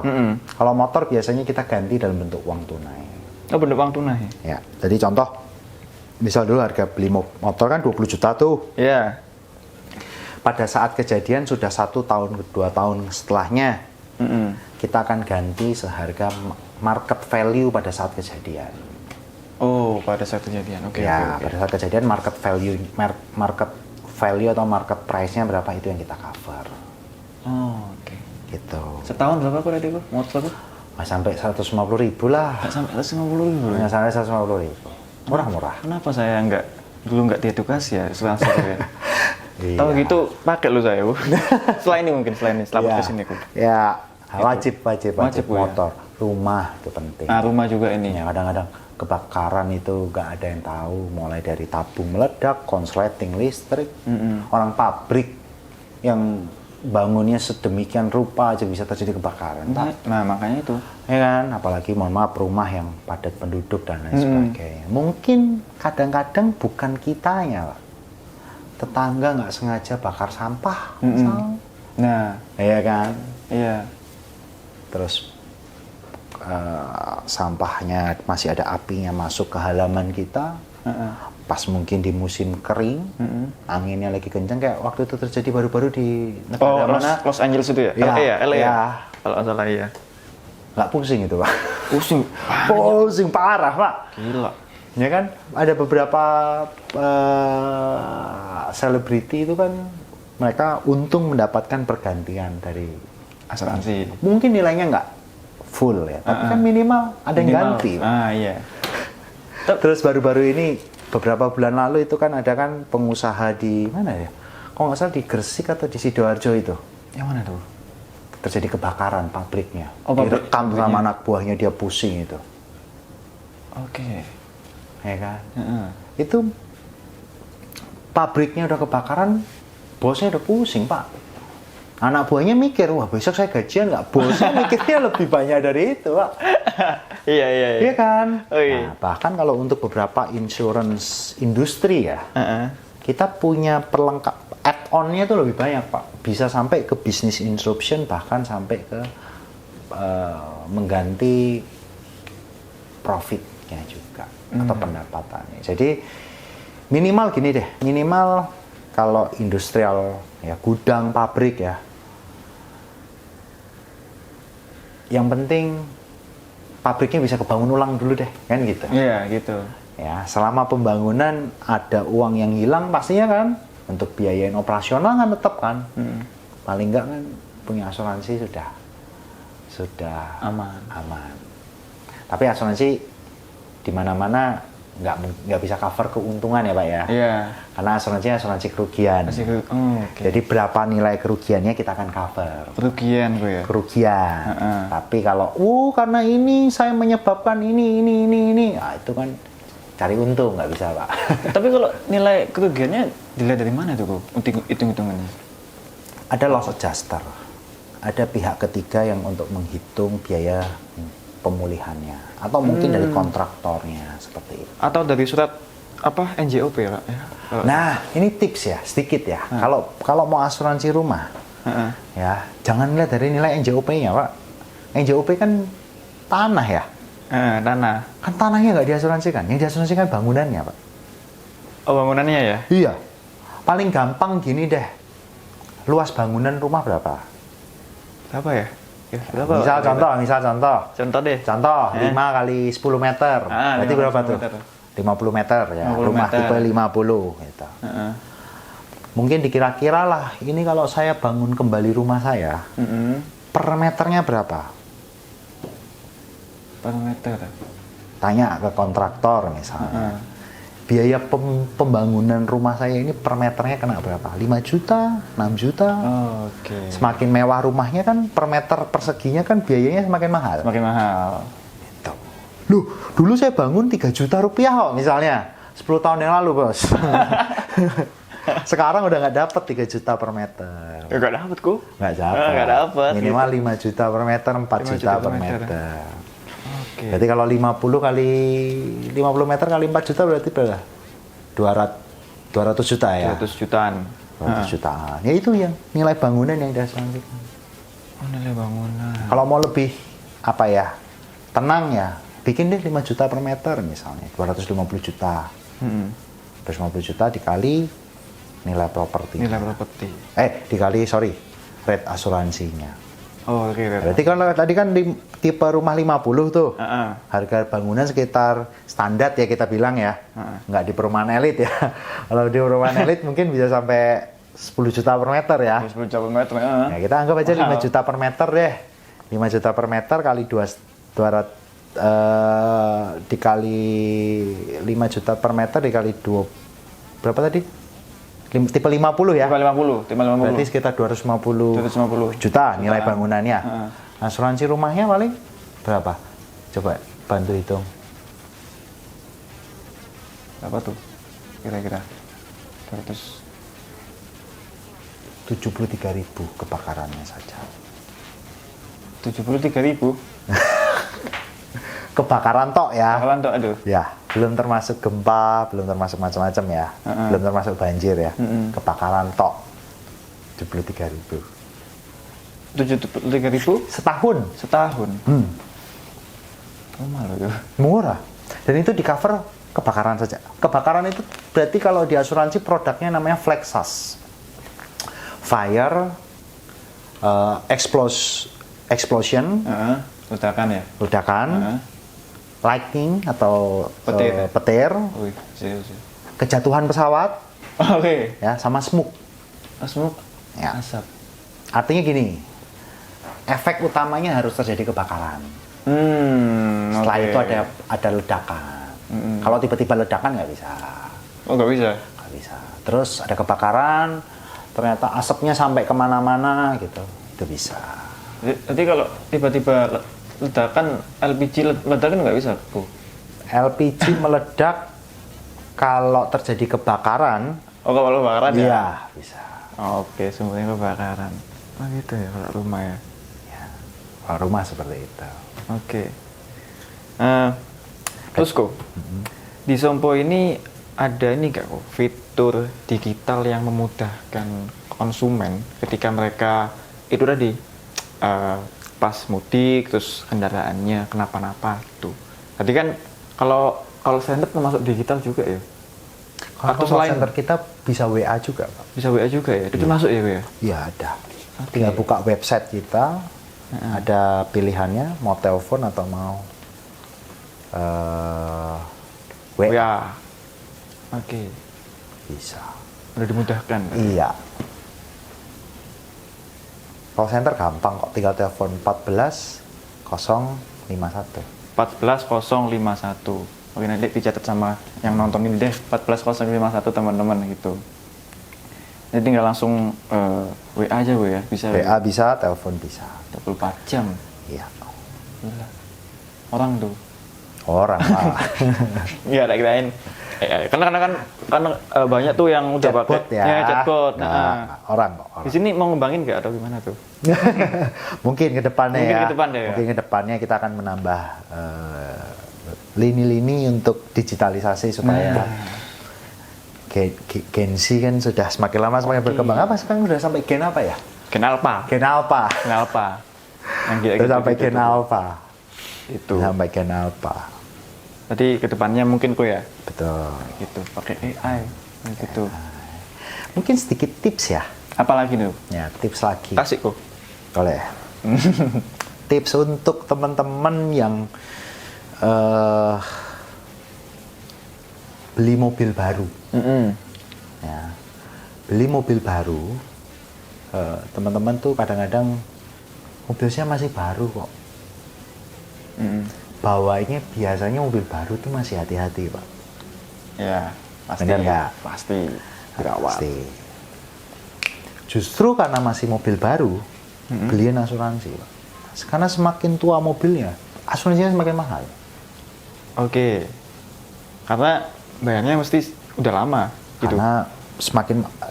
Speaker 1: kalau motor biasanya kita ganti dalam bentuk uang tunai.
Speaker 2: Oh bentuk uang tunai?
Speaker 1: Ya, jadi contoh, misal dulu harga beli motor kan 20 juta tuh.
Speaker 2: Iya.
Speaker 1: Pada saat kejadian sudah 1 tahun, 2 tahun setelahnya, kita akan ganti seharga market value pada saat kejadian.
Speaker 2: Oh, pada saat kejadian. Oke.
Speaker 1: Pada saat kejadian market value atau market price-nya berapa itu yang kita cover.
Speaker 2: Oh, oke.
Speaker 1: Gitu.
Speaker 2: Setahun berapa kok tadi, motor aku?
Speaker 1: Nggak sampai 150.000 lah.
Speaker 2: Nggak sampai 150.000.
Speaker 1: Nggak sampai 150.000. Murah-murah.
Speaker 2: Kenapa saya dulu nggak diedukasi ya asuransi ya?
Speaker 1: Iya.
Speaker 2: Tahu gitu pakai lo saya, Bu. Setelah ini setelah podcast ini, Bu.
Speaker 1: Ya, wajib
Speaker 2: Bu,
Speaker 1: motor. Ya. Rumah itu penting.
Speaker 2: Nah, rumah juga ini.
Speaker 1: Ya, kadang-kadang kebakaran itu nggak ada yang tahu, mulai dari tabung meledak, konsleting listrik, orang pabrik yang bangunnya sedemikian rupa aja bisa terjadi kebakaran.
Speaker 2: Nah, makanya itu.
Speaker 1: Ya kan, apalagi mohon maaf rumah yang padat penduduk dan lain sebagainya. Mungkin kadang-kadang bukan kitanya, Pak. Tetangga nggak sengaja bakar sampah, misalnya.
Speaker 2: Nah,
Speaker 1: iya kan?
Speaker 2: iya.
Speaker 1: Terus sampahnya masih ada apinya masuk ke halaman kita. Pas mungkin di musim kering, anginnya lagi kencang kayak waktu itu terjadi baru-baru di negara mana?
Speaker 2: Los Angeles itu ya?
Speaker 1: Ya,
Speaker 2: LA ya?
Speaker 1: ya.
Speaker 2: Kalau salah ya.
Speaker 1: Nggak pusing itu Pak.
Speaker 2: Pusing.
Speaker 1: Pusing parah Pak.
Speaker 2: Gila.
Speaker 1: Ya kan, ada beberapa selebriti itu kan mereka untung mendapatkan pergantian dari
Speaker 2: asuransi.
Speaker 1: Mungkin nilainya nggak full ya, tapi kan minimal ada yang ganti.
Speaker 2: Iya.
Speaker 1: Terus baru-baru ini beberapa bulan lalu itu kan ada kan pengusaha di mana ya? Kalau nggak salah di Gresik atau di Sidoarjo itu.
Speaker 2: Yang mana tuh?
Speaker 1: Terjadi kebakaran pabriknya.
Speaker 2: Oh,
Speaker 1: Direkam sama anak buahnya, dia pusing itu.
Speaker 2: Oke.
Speaker 1: ya kan?
Speaker 2: Heeh.
Speaker 1: Itu pabriknya udah kebakaran, bosnya udah pusing pak. Anak buahnya mikir, wah besok saya gajian nggak? Bosnya mikirnya lebih banyak dari itu pak.
Speaker 2: Iya.
Speaker 1: Iya kan?
Speaker 2: Oh, iya.
Speaker 1: Nah, bahkan kalau untuk beberapa insurance industri ya,
Speaker 2: Heeh.
Speaker 1: kita punya perlengkap add-on-nya itu lebih banyak pak. Bisa sampai ke business interruption, bahkan sampai ke mengganti profitnya juga atau pendapatannya. Jadi minimal gini deh, minimal kalau industrial ya gudang pabrik ya, yang penting pabriknya bisa kebangun ulang dulu deh, kan gitu.
Speaker 2: Iya, gitu.
Speaker 1: Ya, selama pembangunan ada uang yang hilang pastinya kan, untuk biayain operasional kan tetap kan. Paling enggak kan punya asuransi sudah aman. Tapi asuransi di mana-mana nggak bisa cover keuntungan ya pak ya.
Speaker 2: Iya.
Speaker 1: Karena asuransi kerugian.
Speaker 2: Oke.
Speaker 1: Jadi berapa nilai kerugiannya kita akan cover.
Speaker 2: Kerugian gue ya.
Speaker 1: Kerugian.
Speaker 2: Heeh.
Speaker 1: Tapi kalau karena ini saya menyebabkan ini, nah, itu kan cari untung nggak bisa pak.
Speaker 2: Tapi kalau nilai kerugiannya dilihat dari mana tuh, hitung-hitungannya?
Speaker 1: Ada loss adjuster, ada pihak ketiga yang untuk menghitung biaya pemulihannya, atau mungkin dari kontraktornya seperti itu.
Speaker 2: Atau dari surat apa NJOP ya pak? Ya.
Speaker 1: Nah ini tips ya sedikit ya. Kalau mau asuransi rumah,
Speaker 2: Heeh.
Speaker 1: ya jangan lihat dari nilai NJOP-nya pak. NJOP kan tanah ya.
Speaker 2: Tanah.
Speaker 1: Kan tanahnya nggak diasuransikan, yang diasuransikan bangunannya pak.
Speaker 2: Oh bangunannya ya?
Speaker 1: Iya. Paling gampang gini deh, luas bangunan rumah berapa?
Speaker 2: Berapa ya? Berapa?
Speaker 1: Misal contoh.
Speaker 2: Contoh deh.
Speaker 1: Contoh 5 kali 10 meter. Berarti
Speaker 2: 5
Speaker 1: berapa
Speaker 2: kali
Speaker 1: tuh?
Speaker 2: 10 meter.
Speaker 1: 50 meter ya.
Speaker 2: 50
Speaker 1: Rumah
Speaker 2: meter.
Speaker 1: tipe 50 gitu.
Speaker 2: Heeh.
Speaker 1: Mungkin dikira-kira lah, ini kalau saya bangun kembali rumah saya, per meternya berapa?
Speaker 2: Per meter.
Speaker 1: Tanya ke kontraktor misalnya. Biaya pembangunan rumah saya ini per meternya kena berapa? 5 juta, 6 juta.
Speaker 2: Oke.
Speaker 1: Semakin mewah rumahnya kan per meter perseginya kan biayanya semakin mahal.
Speaker 2: Semakin mahal.
Speaker 1: Gitu. Loh, dulu saya bangun 3 juta rupiah kok misalnya. 10 tahun yang lalu bos. Sekarang udah nggak dapet 3 juta per meter.
Speaker 2: Nggak dapet ku.
Speaker 1: Nggak dapet.
Speaker 2: Nggak dapet.
Speaker 1: Minimal 5 juta per meter, 4 juta per meter.
Speaker 2: Oke.
Speaker 1: Berarti kalau 50 meter kali 4 juta berarti berapa? 200 juta ya?
Speaker 2: 200 jutaan.
Speaker 1: 200 jutaan. Ya itu yang nilai bangunan yang diasuransikan.
Speaker 2: Oh, nilai bangunan.
Speaker 1: Kalau mau lebih tenang ya, bikin deh 5 juta per meter misalnya, 250 juta. 250 juta dikali nilai properti.
Speaker 2: Nilai properti.
Speaker 1: Dikali rate asuransinya.
Speaker 2: Oh, oke.
Speaker 1: Berarti kan tadi kan tipe rumah 50 tuh.
Speaker 2: Heeh.
Speaker 1: Harga bangunan sekitar standar ya kita bilang ya. Nggak di perumahan elit ya. Kalau di perumahan elit mungkin bisa sampai 10 juta per meter ya.
Speaker 2: 10 juta per meter. Heeh.
Speaker 1: Ya, kita anggap aja 5 juta per meter deh. 5 juta per meter kali 200 dikali 5 juta per meter dikali 2 berapa tadi? Tipe 50 ya?
Speaker 2: Tipe 50.
Speaker 1: Berarti sekitar 250 juta nilai bangunannya. Asuransi rumahnya paling berapa? Coba bantu hitung.
Speaker 2: Berapa tuh? Kira-kira
Speaker 1: 73.000 kebakarannya saja.
Speaker 2: 73.000.
Speaker 1: Kebakaran tok ya.
Speaker 2: Bakalan tuh, aduh.
Speaker 1: Ya, belum termasuk gempa, belum termasuk macam-macam ya. Belum termasuk banjir ya. Kebakaran tok 73.000.
Speaker 2: 73.000
Speaker 1: Setahun.
Speaker 2: setahun. Mahal loh.
Speaker 1: Murah. Dan itu di cover kebakaran saja. Kebakaran itu berarti kalau di asuransi produknya namanya Flexas. Fire, explosion,
Speaker 2: Ledakan ya?
Speaker 1: ledakan, lightning atau petir,
Speaker 2: Wih, serius ya.
Speaker 1: kejatuhan pesawat,
Speaker 2: Oke.
Speaker 1: ya, sama smoke.
Speaker 2: Smoke.
Speaker 1: Ya.
Speaker 2: Asap.
Speaker 1: Artinya gini, efek utamanya harus terjadi kebakaran. Setelah itu ada ledakan. Kalau tiba-tiba ledakan nggak bisa.
Speaker 2: Oh, nggak bisa?
Speaker 1: Nggak bisa. Terus ada kebakaran, ternyata asapnya sampai kemana-mana gitu, itu bisa.
Speaker 2: Jadi kalau tiba-tiba ledakan LPG ledakan nggak bisa, Bu?
Speaker 1: LPG meledak kalau terjadi kebakaran.
Speaker 2: Oh, kalau kebakaran ya?
Speaker 1: Iya, bisa.
Speaker 2: Oh, oke, sumbernya kebakaran. Oh gitu ya kalau rumah ya?
Speaker 1: Ya, kalau rumah seperti itu.
Speaker 2: Oke. Terus kok, di Sompo ini ada ini nggak kok fitur digital yang memudahkan konsumen ketika mereka itu tadi pas mudik terus kendaraannya kenapa-napa itu. Tadi kan kalau center termasuk digital juga ya?
Speaker 1: Kalau
Speaker 2: Atau
Speaker 1: call
Speaker 2: selain
Speaker 1: center kita bisa WA juga, Pak.
Speaker 2: bisa WA juga ya? Itu termasuk ya WA?
Speaker 1: Iya, ada. Tinggal buka website kita, ada pilihannya mau telepon atau mau WA.
Speaker 2: WA. Oke.
Speaker 1: Bisa.
Speaker 2: Udah dimudahkan.
Speaker 1: Iya. Call center gampang kok, tinggal telepon 14051.
Speaker 2: 14051. Oke, nanti dicatat sama yang nonton ini deh, 14051 teman-teman gitu. Jadi tinggal langsung WA aja ya, bisa.
Speaker 1: WA bisa, telepon bisa.
Speaker 2: 24 jam.
Speaker 1: Iya.
Speaker 2: Gila. Orang tuh.
Speaker 1: Orang, Pak.
Speaker 2: Iya, tak kirain. Karena banyak tuh yang udah
Speaker 1: Chatbot
Speaker 2: pakai
Speaker 1: ya.
Speaker 2: chatbot.
Speaker 1: Nah, orang kok.
Speaker 2: Di sini mau ngembangin nggak atau gimana tuh?
Speaker 1: Mungkin ke depannya
Speaker 2: Mungkin
Speaker 1: ya.
Speaker 2: ke depannya ya.
Speaker 1: Mungkin ke depannya kita akan menambah lini-lini untuk digitalisasi supaya Gen Z kan sudah semakin lama semakin berkembang. Apa sekarang sudah sampai Gen apa ya?
Speaker 2: Gen Alpha.
Speaker 1: Gen Alpha.
Speaker 2: Gen Alpha. Yang kayak
Speaker 1: Sudah sampai Gen
Speaker 2: tuh.
Speaker 1: Alpha.
Speaker 2: Itu.
Speaker 1: Sampai Gen Alpha.
Speaker 2: Tadi ke depannya mungkin kok ya
Speaker 1: Betul.
Speaker 2: gitu, pakai AI gitu.
Speaker 1: Mungkin sedikit tips ya.
Speaker 2: Apalagi nih?
Speaker 1: Ya, tips lagi.
Speaker 2: Kasih kok.
Speaker 1: Boleh. Tips untuk teman-teman yang beli mobil baru. Ya. Beli mobil baru, teman-teman tuh kadang-kadang mobilnya masih baru kok. Bawanya biasanya mobil baru tuh masih hati-hati, Pak.
Speaker 2: Ya, pasti.
Speaker 1: Benar nggak?
Speaker 2: Pasti. Dirawat.
Speaker 1: Pasti. Justru karena masih mobil baru, beliin asuransi, Pak. Karena semakin tua mobilnya, asuransinya semakin mahal.
Speaker 2: Oke. Karena bayarnya mesti udah lama gitu.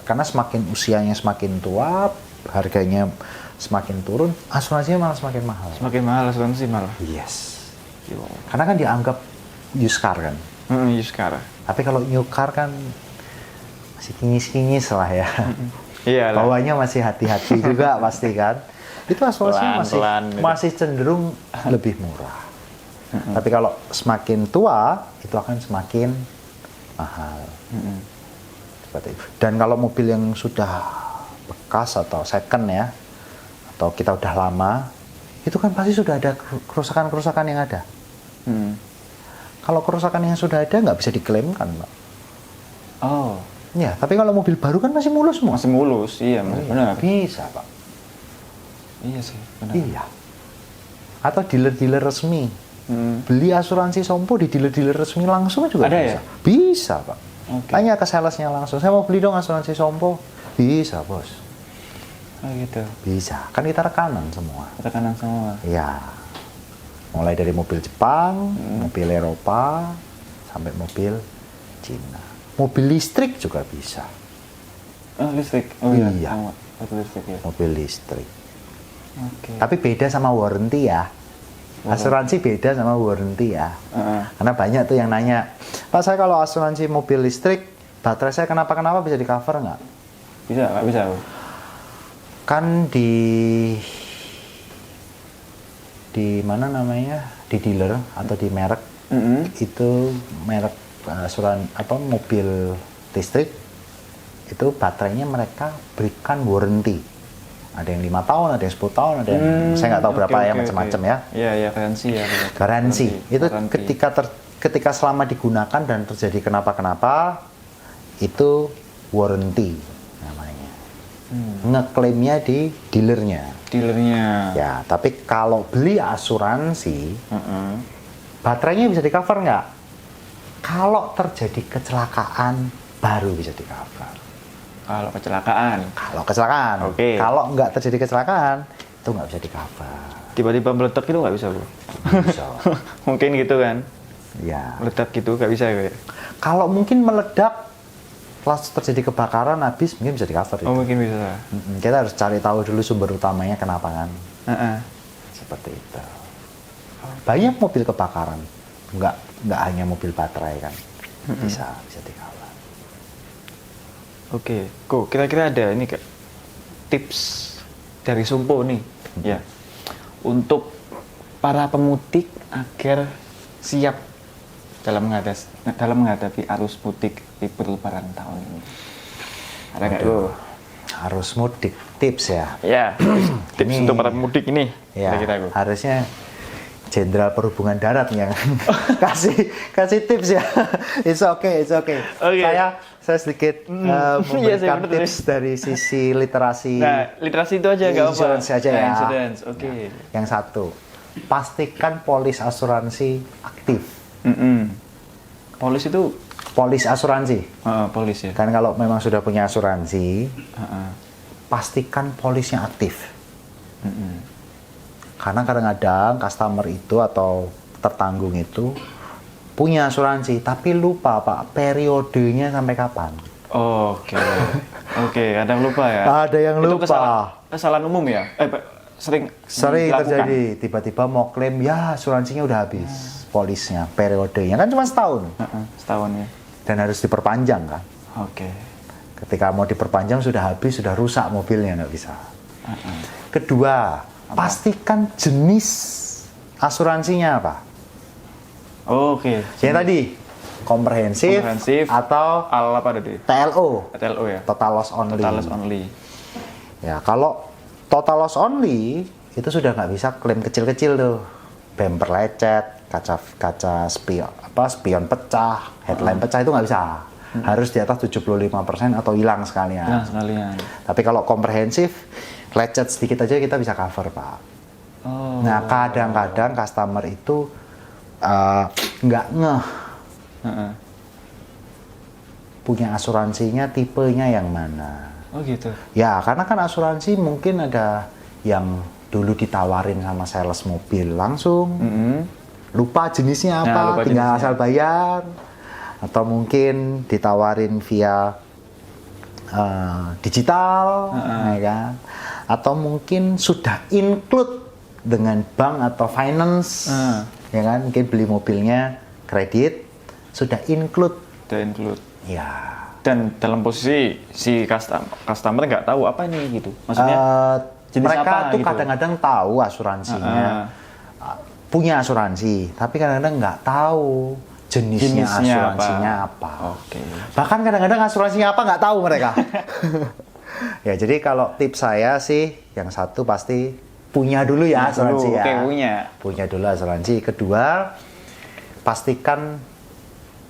Speaker 1: Karena semakin usianya semakin tua, harganya semakin turun, asuransinya malah semakin mahal.
Speaker 2: Semakin mahal asuransi malah.
Speaker 1: Yes. Karena kan dianggap used car kan.
Speaker 2: Sekarang.
Speaker 1: Tapi kalau new car kan masih kinyis-kinyis lah ya.
Speaker 2: Iya.
Speaker 1: Bawahnya masih hati-hati juga pasti kan. Itu asuransinya
Speaker 2: Pelan-pelan gitu.
Speaker 1: masih cenderung lebih murah. Tapi kalau semakin tua itu akan semakin mahal. Seperti itu. Dan kalau mobil yang sudah bekas atau second ya, atau kita udah lama, itu kan pasti sudah ada kerusakan-kerusakan yang ada. Kalau kerusakan yang sudah ada nggak bisa diklaimkan, Pak.
Speaker 2: Oh.
Speaker 1: Ya, tapi kalau mobil baru kan masih mulus semua.
Speaker 2: Masih mulus, iya, benar.
Speaker 1: Bisa, Pak.
Speaker 2: Iya sih, benar.
Speaker 1: Iya. Atau dealer-dealer resmi. Beli asuransi Sompo di dealer-dealer resmi langsung juga
Speaker 2: Ada
Speaker 1: bisa.
Speaker 2: ya?
Speaker 1: Bisa, Pak.
Speaker 2: Oke.
Speaker 1: Tanya ke salesnya langsung. Saya mau beli dong asuransi Sompo. Bisa, Bos.
Speaker 2: Oh gitu.
Speaker 1: Bisa. Kan kita rekanan semua.
Speaker 2: Tekanan semua.
Speaker 1: Iya. Mulai dari mobil Jepang, mobil Eropa, sampai mobil Cina. Mobil listrik juga bisa.
Speaker 2: Oh, listrik. Oh iya.
Speaker 1: Iya.
Speaker 2: Mobil listrik ya.
Speaker 1: Mobil listrik.
Speaker 2: Oke.
Speaker 1: Tapi beda sama warranty ya. Asuransi beda sama warranty ya. Karena banyak tuh yang nanya, Pak, saya kalau asuransi mobil listrik, baterai saya kenapa-kenapa bisa di-cover nggak?
Speaker 2: Bisa, nggak bisa?
Speaker 1: Kan di mana namanya, di dealer atau di merek, itu merek mobil listrik itu baterainya mereka berikan warranty. Ada yang 5 tahun, ada yang 10 tahun, ada yang saya nggak tahu berapa ya, macam-macam ya.
Speaker 2: Iya, iya, garansi ya.
Speaker 1: Garansi itu
Speaker 2: Garansi.
Speaker 1: ketika selama digunakan dan terjadi kenapa-kenapa itu warranty namanya. Ngeklaimnya di dealernya.
Speaker 2: Dealernya.
Speaker 1: Ya, tapi kalau beli asuransi, baterainya bisa di-cover nggak? Kalau terjadi kecelakaan, baru bisa di-cover.
Speaker 2: Kalau kecelakaan.
Speaker 1: Kalau kecelakaan.
Speaker 2: Oke.
Speaker 1: Kalau nggak terjadi kecelakaan, itu nggak bisa di-cover.
Speaker 2: Tiba-tiba meledak itu nggak bisa, Bu?
Speaker 1: Bisa.
Speaker 2: Mungkin gitu kan.
Speaker 1: Ya.
Speaker 2: meledak gitu nggak bisa ya?
Speaker 1: Kalau mungkin meledak, lalu terjadi kebakaran habis, mungkin bisa di cover itu.
Speaker 2: Oh mungkin bisa.
Speaker 1: Kita harus cari tahu dulu sumber utamanya kenapa kan.
Speaker 2: Heeh.
Speaker 1: Seperti itu. Banyak mobil kebakaran, nggak hanya mobil baterai kan, bisa di cover.
Speaker 2: Oke, kok kira-kira ada ini Kak, tips dari Sumpo nih, ya, untuk para pemudik agar siap dalam menghadapi arus mudik libur Lebaran tahun ini. Ada nggak tuh?
Speaker 1: Harus mudik, tips ya.
Speaker 2: Ya, tips
Speaker 1: Ini-
Speaker 2: untuk para pemudik ini.
Speaker 1: Ya,
Speaker 2: Kira-kira, Ko.
Speaker 1: harusnya Jenderal Perhubungan Darat yang kasih tips ya. It's okay.
Speaker 2: Oke.
Speaker 1: Saya sedikit
Speaker 2: Iya sih,
Speaker 1: memberikan
Speaker 2: bener,
Speaker 1: tips dari sisi literasi.
Speaker 2: Nah, literasi itu aja nggak apa-apa.
Speaker 1: Insurance aja
Speaker 2: Nah,
Speaker 1: ya.
Speaker 2: Insurance, oke.
Speaker 1: Yang satu, pastikan polis asuransi aktif.
Speaker 2: Polis itu,
Speaker 1: Polis asuransi.
Speaker 2: polis ya.
Speaker 1: Kan kalau memang sudah punya asuransi,
Speaker 2: Heeh.
Speaker 1: pastikan polisnya aktif. Karena kadang-kadang customer itu atau tertanggung itu punya asuransi, tapi lupa Pak periodenya sampai kapan.
Speaker 2: Oke, oke, kadang lupa ya.
Speaker 1: Ada yang
Speaker 2: Itu
Speaker 1: lupa.
Speaker 2: kesalahan umum ya? Sering
Speaker 1: Sering
Speaker 2: dilakukan.
Speaker 1: terjadi, tiba-tiba mau klaim, ya asuransinya udah habis, polisnya, periodenya kan cuma setahun,
Speaker 2: Setahun ya.
Speaker 1: dan harus diperpanjang kan.
Speaker 2: Oke.
Speaker 1: Ketika mau diperpanjang sudah habis, sudah rusak mobilnya, nggak bisa. Kedua, pastikan jenis asuransinya apa.
Speaker 2: Oke.
Speaker 1: Yang tadi, komprehensif
Speaker 2: Komprehensif.
Speaker 1: atau
Speaker 2: Al apa tadi?
Speaker 1: TLO,
Speaker 2: TLO ya.
Speaker 1: total loss only.
Speaker 2: Total loss only.
Speaker 1: Ya, kalau total loss only itu sudah nggak bisa klaim kecil-kecil tuh. Bumper lecet, kaca spion pecah, headline pecah itu nggak bisa. Harus di atas 75% atau hilang sekalian.
Speaker 2: Nah, sekalian.
Speaker 1: Tapi kalau komprehensif, lecet sedikit aja kita bisa cover, Pak.
Speaker 2: Oh.
Speaker 1: Nah, kadang-kadang customer itu nggak ngeh
Speaker 2: Heeh.
Speaker 1: punya asuransinya tipenya yang mana.
Speaker 2: Oh gitu.
Speaker 1: Ya, karena kan asuransi mungkin ada yang dulu ditawarin sama sales mobil langsung, lupa jenisnya
Speaker 2: Nah,
Speaker 1: apa,
Speaker 2: lupa
Speaker 1: tinggal
Speaker 2: jenisnya.
Speaker 1: asal bayar, atau mungkin ditawarin via digital, ya kan? Atau mungkin sudah include dengan bank atau finance, ya kan? Mungkin beli mobilnya kredit sudah include,
Speaker 2: Udah include.
Speaker 1: ya.
Speaker 2: Dan dalam posisi si customer nggak tahu apa ini gitu. Maksudnya jenis
Speaker 1: Mereka
Speaker 2: apa
Speaker 1: tuh
Speaker 2: gitu.
Speaker 1: kadang-kadang tahu asuransinya, punya asuransi, tapi kadang-kadang nggak tahu jenisnya asuransinya apa.
Speaker 2: Oke.
Speaker 1: Bahkan kadang-kadang asuransinya apa nggak tahu mereka. Ya, jadi kalau tips saya sih, yang satu pasti punya dulu ya asuransi ya.
Speaker 2: Oke, punya.
Speaker 1: Punya dulu asuransi. Kedua, pastikan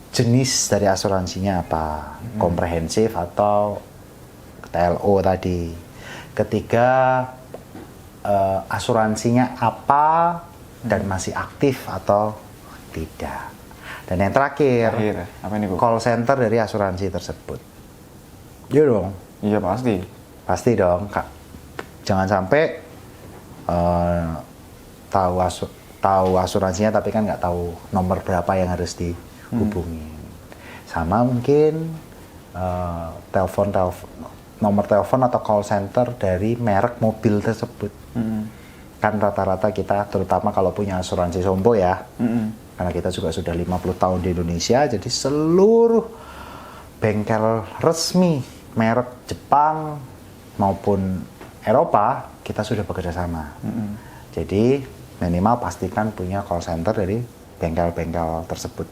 Speaker 1: jenis dari asuransinya apa, komprehensif atau TLO tadi. Ketiga, asuransinya apa dan masih aktif atau tidak. Dan yang terakhir,
Speaker 2: Apa ini, Bu?
Speaker 1: call center dari asuransi tersebut. Iya dong,
Speaker 2: Iya pasti.
Speaker 1: pasti dong, Kak. Jangan sampai tahu asuransinya tapi kan nggak tahu nomor berapa yang harus dihubungi. Sama mungkin nomor telepon atau call center dari merek mobil tersebut. Kan rata-rata kita, terutama kalau punya asuransi Sompo ya, karena kita juga sudah 50 tahun di Indonesia, jadi seluruh bengkel resmi merek Jepang maupun Eropa kita sudah bekerja sama. Jadi minimal pastikan punya call center dari bengkel-bengkel tersebut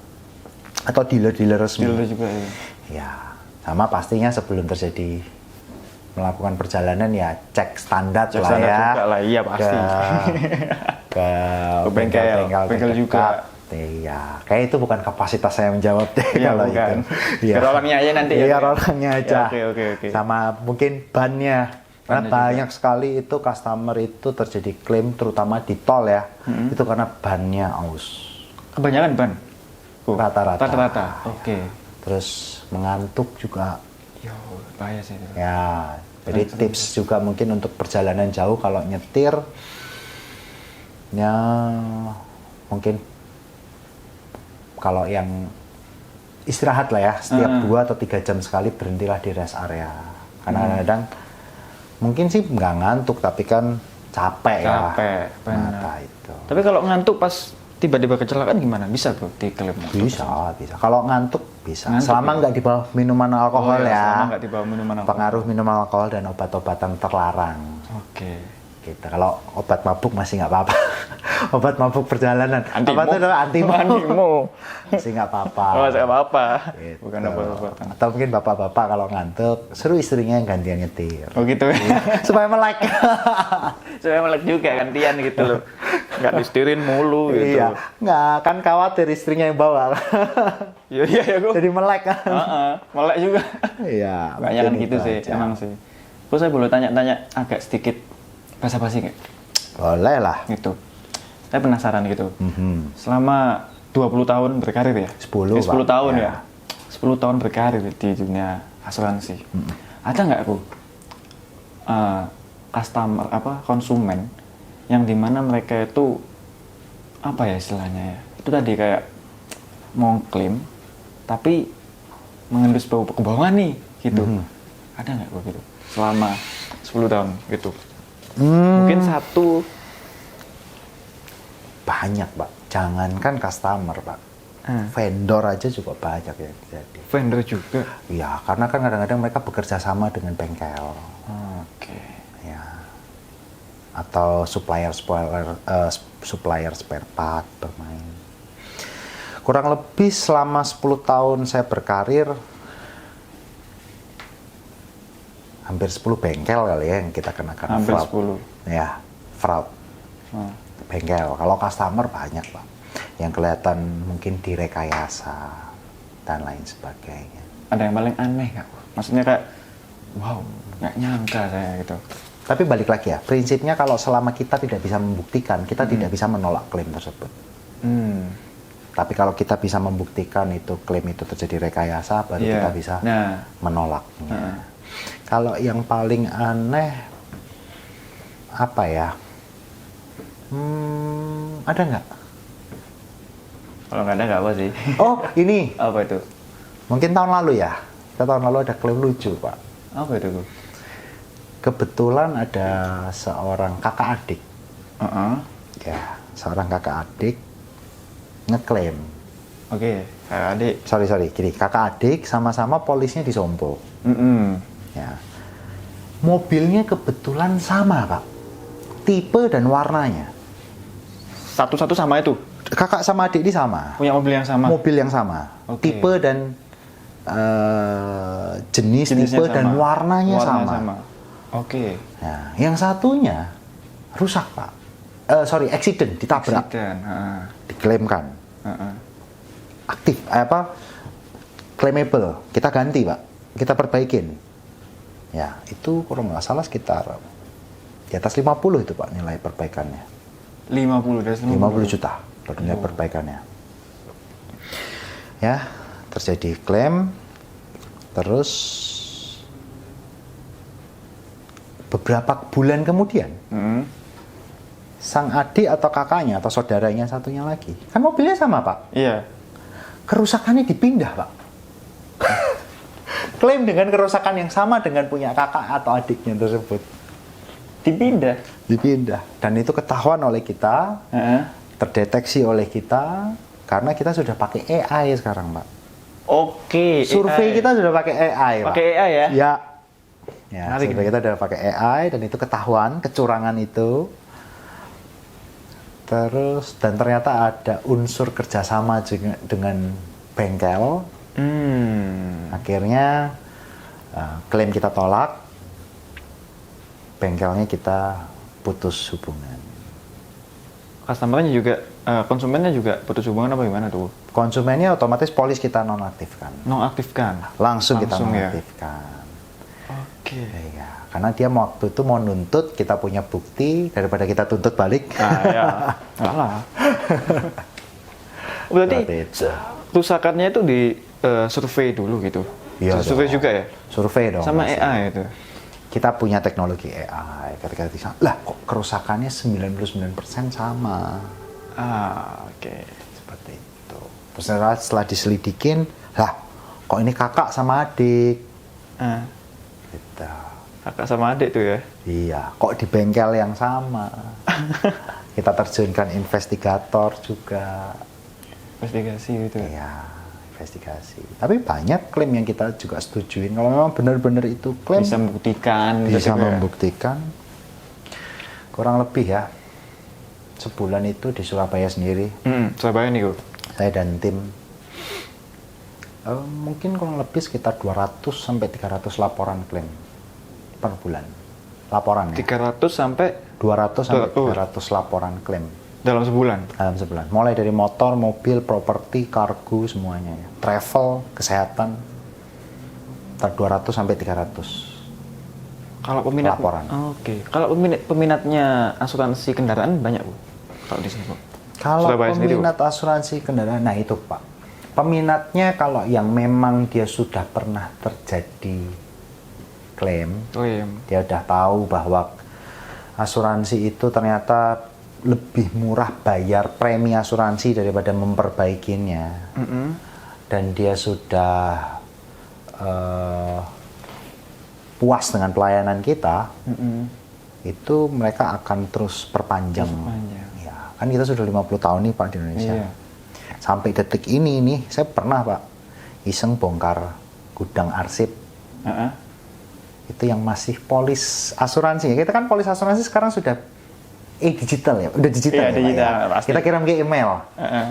Speaker 1: atau dealer-dealer resmi.
Speaker 2: Dealer juga ya.
Speaker 1: Ya, sama pastinya sebelum terjadi melakukan perjalanan ya cek standar
Speaker 2: Cek
Speaker 1: lah
Speaker 2: standar
Speaker 1: ya.
Speaker 2: juga lah, iya pasti.
Speaker 1: Ke
Speaker 2: bengkel
Speaker 1: terdekat.
Speaker 2: juga.
Speaker 1: Iya, kayak itu bukan kapasitas saya menjawab deh
Speaker 2: Iya,
Speaker 1: kalau
Speaker 2: bukan.
Speaker 1: itu. Iya.
Speaker 2: Biar orangnya aja nanti ya,
Speaker 1: Iya,
Speaker 2: Pak, ya?
Speaker 1: orangnya aja.
Speaker 2: Ya, oke.
Speaker 1: Sama mungkin bannya. Karena
Speaker 2: Bannya
Speaker 1: banyak sekali itu customer itu terjadi klaim terutama di tol ya. Itu karena bannya aus.
Speaker 2: Kebanyakan ban. Oh,
Speaker 1: Rata-rata.
Speaker 2: Rata-rata. Oke.
Speaker 1: Terus mengantuk juga.
Speaker 2: Yo, bahaya sih itu.
Speaker 1: Ya, jadi tips juga mungkin untuk perjalanan jauh kalau nyetir ya mungkin kalau yang istirahat lah ya, setiap 2 atau 3 jam sekali berhentilah di rest area. Karena kadang-kadang mungkin sih nggak ngantuk, tapi kan capek ya.
Speaker 2: Capek, benar.
Speaker 1: Nah, itu.
Speaker 2: Tapi kalau ngantuk pas tiba-tiba kecelakaan gimana? Bisa bro diklaim?
Speaker 1: Bisa. Kalau ngantuk bisa.
Speaker 2: Ngantuk
Speaker 1: Selama
Speaker 2: ya?
Speaker 1: nggak di bawah minuman alkohol
Speaker 2: Oh,
Speaker 1: ya.
Speaker 2: selama nggak di bawah minuman alkohol.
Speaker 1: Pengaruh minuman alkohol dan obat-obatan terlarang.
Speaker 2: Oke.
Speaker 1: Gitu. Kalau obat mabuk masih nggak apa-apa. Obat mabuk perjalanan.
Speaker 2: Antimo.
Speaker 1: Apa tuh namanya? Antimo.
Speaker 2: Antimo.
Speaker 1: Masih nggak apa-apa.
Speaker 2: Oh, nggak apa-apa.
Speaker 1: Gitu.
Speaker 2: Bukan obat-obatan.
Speaker 1: Atau mungkin bapak-bapak kalau ngantuk, suruh istrinya yang gantian nyetir.
Speaker 2: Oh gitu ya.
Speaker 1: Supaya melek.
Speaker 2: Saya melek juga gantian gitu loh. Nggak disetirin mulu gitu.
Speaker 1: Iya. Nggak, kan khawatir istrinya yang bawa.
Speaker 2: Iya ya gue.
Speaker 1: Jadi melek kan.
Speaker 2: Melek juga.
Speaker 1: Iya.
Speaker 2: Banyak kan
Speaker 1: mungkin
Speaker 2: gitu
Speaker 1: itu
Speaker 2: sih,
Speaker 1: aja.
Speaker 2: emang sih. Terus saya boleh tanya-tanya agak sedikit basa-basi nggak?
Speaker 1: Boleh lah.
Speaker 2: Gitu. Saya penasaran gitu.
Speaker 1: Mhm.
Speaker 2: Selama 20 tahun berkarir ya?
Speaker 1: 10,
Speaker 2: 10
Speaker 1: Pak.
Speaker 2: tahun
Speaker 1: Ya.
Speaker 2: ya? 10 tahun berkarir di dunia asuransi. Ada nggak aku customer, konsumen yang dimana mereka itu apa ya istilahnya ya? Itu tadi kayak mau klaim tapi mengendus bau kebohongan nih gitu. Ada nggak kok gitu? Selama 10 tahun gitu. Mungkin satu.
Speaker 1: Banyak, Pak. Jangankan customer, Pak. Vendor aja juga banyak yang terjadi.
Speaker 2: Vendor juga.
Speaker 1: Ya, karena kan kadang-kadang mereka bekerja sama dengan bengkel.
Speaker 2: Oke.
Speaker 1: Ya. Atau supplier spare part bermain. Kurang lebih selama 10 tahun saya berkarir, hampir 10 bengkel kali ya yang kita kenakan
Speaker 2: Hampir
Speaker 1: fraud.
Speaker 2: 10.
Speaker 1: Ya, fraud. Bengkel. Kalau customer banyak, Pak. Yang kelihatan mungkin direkayasa dan lain sebagainya.
Speaker 2: Ada yang paling aneh nggak? Maksudnya kayak, wow, nggak nyangka saya gitu.
Speaker 1: Tapi balik lagi ya, prinsipnya kalau selama kita tidak bisa membuktikan, kita tidak bisa menolak klaim tersebut. Tapi kalau kita bisa membuktikan itu klaim itu terjadi rekayasa, baru kita bisa menolaknya. Kalau yang paling aneh apa ya? Ada nggak?
Speaker 2: Kalau nggak ada nggak apa sih?
Speaker 1: Oh, ini.
Speaker 2: Apa itu?
Speaker 1: Mungkin tahun lalu ya. Kita tahun lalu ada klaim lucu, Pak.
Speaker 2: Apa itu, Bu?
Speaker 1: Kebetulan ada seorang kakak adik. Ya, seorang kakak adik ngeklaim.
Speaker 2: Oke, kakak adik.
Speaker 1: Sorry, gini. Kakak adik sama-sama polisnya di Sompo. Ya. Mobilnya kebetulan sama, Pak. Tipe dan warnanya.
Speaker 2: Satu-satu sama itu?
Speaker 1: Kakak sama adik ini sama.
Speaker 2: Punya mobil yang sama?
Speaker 1: Mobil yang sama.
Speaker 2: Oke.
Speaker 1: Tipe dan jenisnya tipe
Speaker 2: sama.
Speaker 1: dan warnanya sama.
Speaker 2: Oke.
Speaker 1: Nah, yang satunya rusak, Pak. Accident, ditabrak. Diklaimkan. Aktif, claimable. Kita ganti, Pak. Kita perbaikin. Ya, itu kalau nggak salah sekitar di atas 50 itu, Pak, nilai perbaikannya.
Speaker 2: 50 dari
Speaker 1: 50 juta nilai perbaikannya. Ya, terjadi klaim. Terus beberapa bulan kemudian, sang adik atau kakaknya atau saudaranya satunya lagi, kan mobilnya sama, Pak.
Speaker 2: Iya.
Speaker 1: Kerusakannya dipindah, Pak. Klaim dengan kerusakan yang sama dengan punya kakak atau adiknya tersebut.
Speaker 2: Dipindah.
Speaker 1: Dan itu ketahuan oleh kita, terdeteksi oleh kita, karena kita sudah pakai AI sekarang, Pak.
Speaker 2: Oke.
Speaker 1: Survei
Speaker 2: AI.
Speaker 1: kita sudah pakai AI, Pak.
Speaker 2: Pakai AI ya?
Speaker 1: Ya. Ya,
Speaker 2: Menarik
Speaker 1: survei
Speaker 2: nih.
Speaker 1: kita sudah pakai AI dan itu ketahuan kecurangan itu. Terus dan ternyata ada unsur kerjasama juga dengan bengkel. Akhirnya klaim kita tolak, bengkelnya kita putus hubungan.
Speaker 2: Customernya juga, konsumennya juga putus hubungan apa gimana tuh?
Speaker 1: Konsumennya otomatis polis kita nonaktifkan.
Speaker 2: Nonaktifkan.
Speaker 1: Langsung kita
Speaker 2: Ya?
Speaker 1: nonaktifkan.
Speaker 2: Oke.
Speaker 1: Iya, karena dia waktu itu mau nuntut, kita punya bukti daripada kita tuntut balik.
Speaker 2: Nah, ya. Alah. Berarti
Speaker 1: Seperti itu.
Speaker 2: kerusakannya itu di survei dulu gitu.
Speaker 1: Iya
Speaker 2: Survei
Speaker 1: dong.
Speaker 2: juga ya?
Speaker 1: Survei dong.
Speaker 2: Sama
Speaker 1: pasti.
Speaker 2: AI itu.
Speaker 1: Kita punya teknologi AI. Ketika lah kok kerusakannya 99% sama.
Speaker 2: Oke.
Speaker 1: Seperti itu. Terus setelah diselidikin, lah kok ini kakak sama adik? Gitu.
Speaker 2: Kakak sama adik tuh ya?
Speaker 1: Iya, kok di bengkel yang sama? Kita terjunkan investigator juga.
Speaker 2: Investigasi gitu.
Speaker 1: Iya, investigasi. Tapi banyak klaim yang kita juga setujuin. Kalau memang benar-benar itu klaim
Speaker 2: Bisa membuktikan.
Speaker 1: bisa
Speaker 2: gitu ya.
Speaker 1: membuktikan. Kurang lebih ya, sebulan itu di Surabaya sendiri,
Speaker 2: Surabaya nih,
Speaker 1: saya dan tim mungkin kurang lebih sekitar 200 sampai 300 laporan klaim per bulan. Laporan ya.
Speaker 2: 300 sampai
Speaker 1: 200 sampai
Speaker 2: Oh.
Speaker 1: 300 laporan klaim
Speaker 2: dalam sebulan.
Speaker 1: dalam sebulan. Mulai dari motor, mobil, properti, kargo semuanya ya. Travel, kesehatan. 200 sampai 300
Speaker 2: Kalau peminat
Speaker 1: laporan.
Speaker 2: Oke. Kalau peminatnya asuransi kendaraan banyak, Bu. Kalau di sini, Bu.
Speaker 1: Kalau
Speaker 2: Surabaya sendiri,
Speaker 1: peminat asuransi kendaraan, nah itu Pak. Peminatnya kalau yang memang dia sudah pernah terjadi klaim, dia udah tahu bahwa asuransi itu ternyata lebih murah bayar premi asuransi daripada memperbaikinya. Dan dia sudah puas dengan pelayanan kita, itu mereka akan terus perpanjang. Ya, kan kita sudah 50 tahun nih Pak di Indonesia.
Speaker 2: Iya.
Speaker 1: Sampai detik ini nih, saya pernah Pak iseng bongkar gudang arsip. Itu yang masih polis asuransi. Kita kan polis asuransi sekarang sudah digital ya, udah digital.
Speaker 2: Iya,
Speaker 1: ya, Pak,
Speaker 2: digital,
Speaker 1: ya.
Speaker 2: pasti.
Speaker 1: Kita kirim ke email.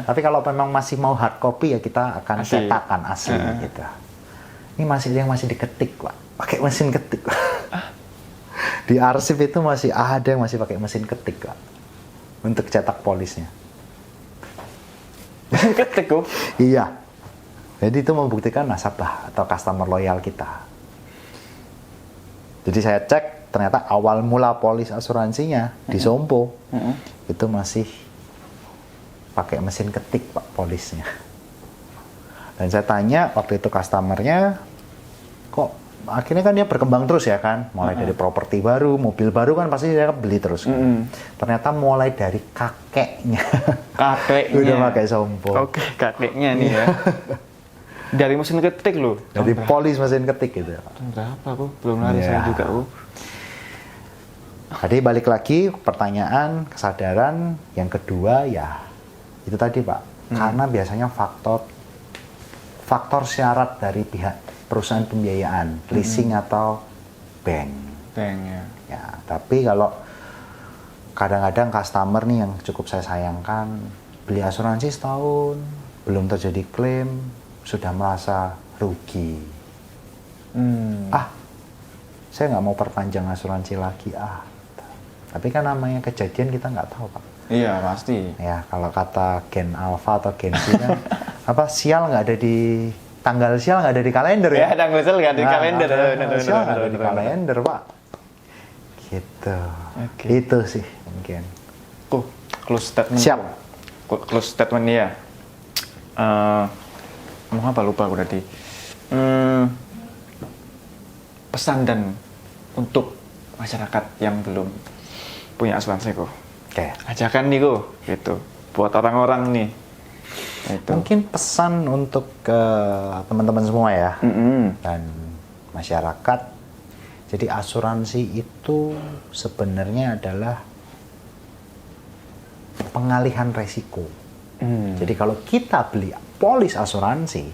Speaker 1: Tapi kalau memang masih mau hard copy ya kita akan
Speaker 2: Asli.
Speaker 1: cetakan asli gitu. Ini masih yang masih diketik Pak, pakai mesin ketik. Di arsip itu masih ada yang masih pakai mesin ketik Pak, untuk cetak polisnya.
Speaker 2: Ketik, Bu.
Speaker 1: Iya. Jadi itu membuktikan nasabah atau customer loyal kita. Jadi saya cek ternyata awal mula polis asuransinya di Sompo itu masih pakai mesin ketik Pak polisnya. Dan saya tanya waktu itu customernya, kok akhirnya kan dia berkembang terus ya kan, mulai dari properti baru, mobil baru kan pasti dia beli terus kan. Ternyata mulai dari kakeknya
Speaker 2: Kakeknya.
Speaker 1: udah pakai Sompo.
Speaker 2: Oke, kakeknya nih ya. Dari mesin ketik loh.
Speaker 1: Dari polis mesin ketik gitu.
Speaker 2: Berapa, Bu? Belum lari
Speaker 1: Iya.
Speaker 2: saya juga, Bu.
Speaker 1: Jadi balik lagi pertanyaan kesadaran yang kedua ya itu tadi Pak, karena biasanya faktor syarat dari pihak perusahaan pembiayaan, leasing atau bank.
Speaker 2: Banknya.
Speaker 1: Ya, tapi kalau kadang-kadang customer nih yang cukup saya sayangkan, beli asuransi setahun belum terjadi klaim sudah merasa rugi. Saya nggak mau perpanjang asuransi lagi Tapi kan namanya kejadian kita nggak tahu Pak.
Speaker 2: Iya, pasti.
Speaker 1: Ya kalau kata Gen Alpha atau Gen Z kan apa sial nggak ada di tanggal sial nggak ada di kalender ya.
Speaker 2: Ya, tanggal sial nggak ada di
Speaker 1: Nah,
Speaker 2: kalender.
Speaker 1: tanggal sial nggak ada di kalender Pak. Gitu.
Speaker 2: Oke.
Speaker 1: Itu sih mungkin.
Speaker 2: Close statement.
Speaker 1: Siap.
Speaker 2: Close statement ya. Mau apa lupa aku tadi. Pesan dan untuk masyarakat yang belum punya asuransi kok.
Speaker 1: Oke.
Speaker 2: Ajakan nih kok, gitu. Buat orang-orang nih. Itu.
Speaker 1: Mungkin pesan untuk ke teman-teman semua ya dan masyarakat. Jadi asuransi itu sebenarnya adalah pengalihan resiko. Jadi kalau kita beli polis asuransi,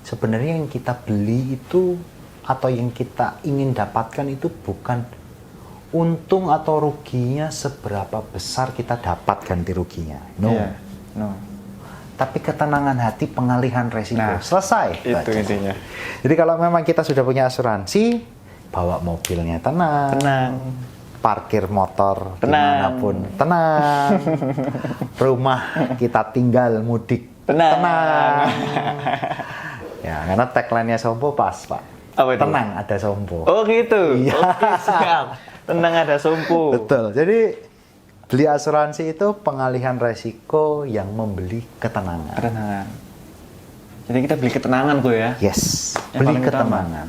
Speaker 1: sebenarnya yang kita beli itu atau yang kita ingin dapatkan itu bukan untung atau ruginya seberapa besar kita dapat ganti ruginya. No.
Speaker 2: Yeah. No.
Speaker 1: Tapi ketenangan hati, pengalihan resiko.
Speaker 2: Nah,
Speaker 1: selesai.
Speaker 2: Itu
Speaker 1: Baca.
Speaker 2: intinya.
Speaker 1: Jadi kalau memang kita sudah punya asuransi, bawa mobilnya tenang.
Speaker 2: Tenang.
Speaker 1: Parkir motor
Speaker 2: Tenang.
Speaker 1: dimanapun tenang. Rumah kita tinggal mudik
Speaker 2: Tenang.
Speaker 1: Ya, karena tagline-nya Sompo pas, Pak.
Speaker 2: Apa itu?
Speaker 1: Tenang, ada Sompo.
Speaker 2: Oh gitu.
Speaker 1: Iya.
Speaker 2: Oke, siap. Tenang ada Sompo.
Speaker 1: Betul. Jadi beli asuransi itu pengalihan resiko yang membeli ketenangan.
Speaker 2: Ketenangan. Jadi kita beli ketenangan kok ya.
Speaker 1: Yes,
Speaker 2: Yang
Speaker 1: beli
Speaker 2: paling utama.
Speaker 1: ketenangan.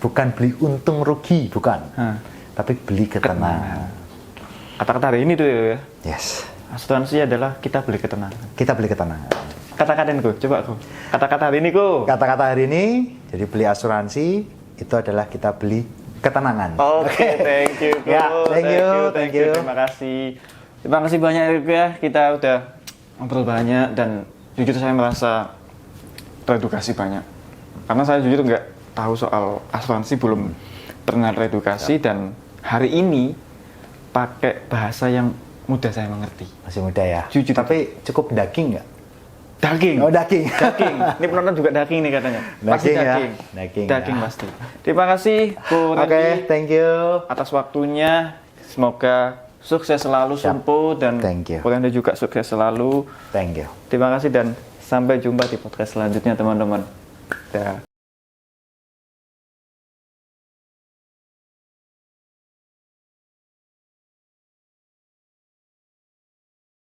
Speaker 1: Bukan beli untung rugi, bukan. Tapi beli ketenangan.
Speaker 2: Kata-kata hari ini tuh ya.
Speaker 1: Yes,
Speaker 2: Asuransi adalah kita beli ketenangan.
Speaker 1: kita beli ketenangan.
Speaker 2: Kata-katain ku, coba ku. Kata-kata hari ini ku.
Speaker 1: Kata-kata hari ini, jadi beli asuransi itu adalah kita beli ketenangan.
Speaker 2: Oke, thank you. Ko.
Speaker 1: Ya, thank you.
Speaker 2: Terima kasih banyak Riku ya. Kita udah ngobrol banyak dan jujur saya merasa teredukasi banyak. Karena saya jujur nggak tahu soal asuransi, belum pernah teredukasi dan hari ini pakai bahasa yang mudah saya mengerti.
Speaker 1: Masih muda ya.
Speaker 2: Jujur.
Speaker 1: Tapi cukup daging nggak?
Speaker 2: Daging.
Speaker 1: Oh, daging.
Speaker 2: Daging. Ini penonton juga daging nih katanya. Pasti
Speaker 1: Daging ya?
Speaker 2: daging.
Speaker 1: Daging
Speaker 2: Daging
Speaker 1: ya.
Speaker 2: pasti. Terima kasih Bu
Speaker 1: Oke,
Speaker 2: Randy
Speaker 1: thank you.
Speaker 2: atas waktunya. Semoga sukses selalu
Speaker 1: Siap.
Speaker 2: Sumpu dan
Speaker 1: Thank you.
Speaker 2: Bu Randy juga sukses selalu.
Speaker 1: Thank you.
Speaker 2: Terima kasih dan sampai jumpa di podcast selanjutnya teman-teman. Dah.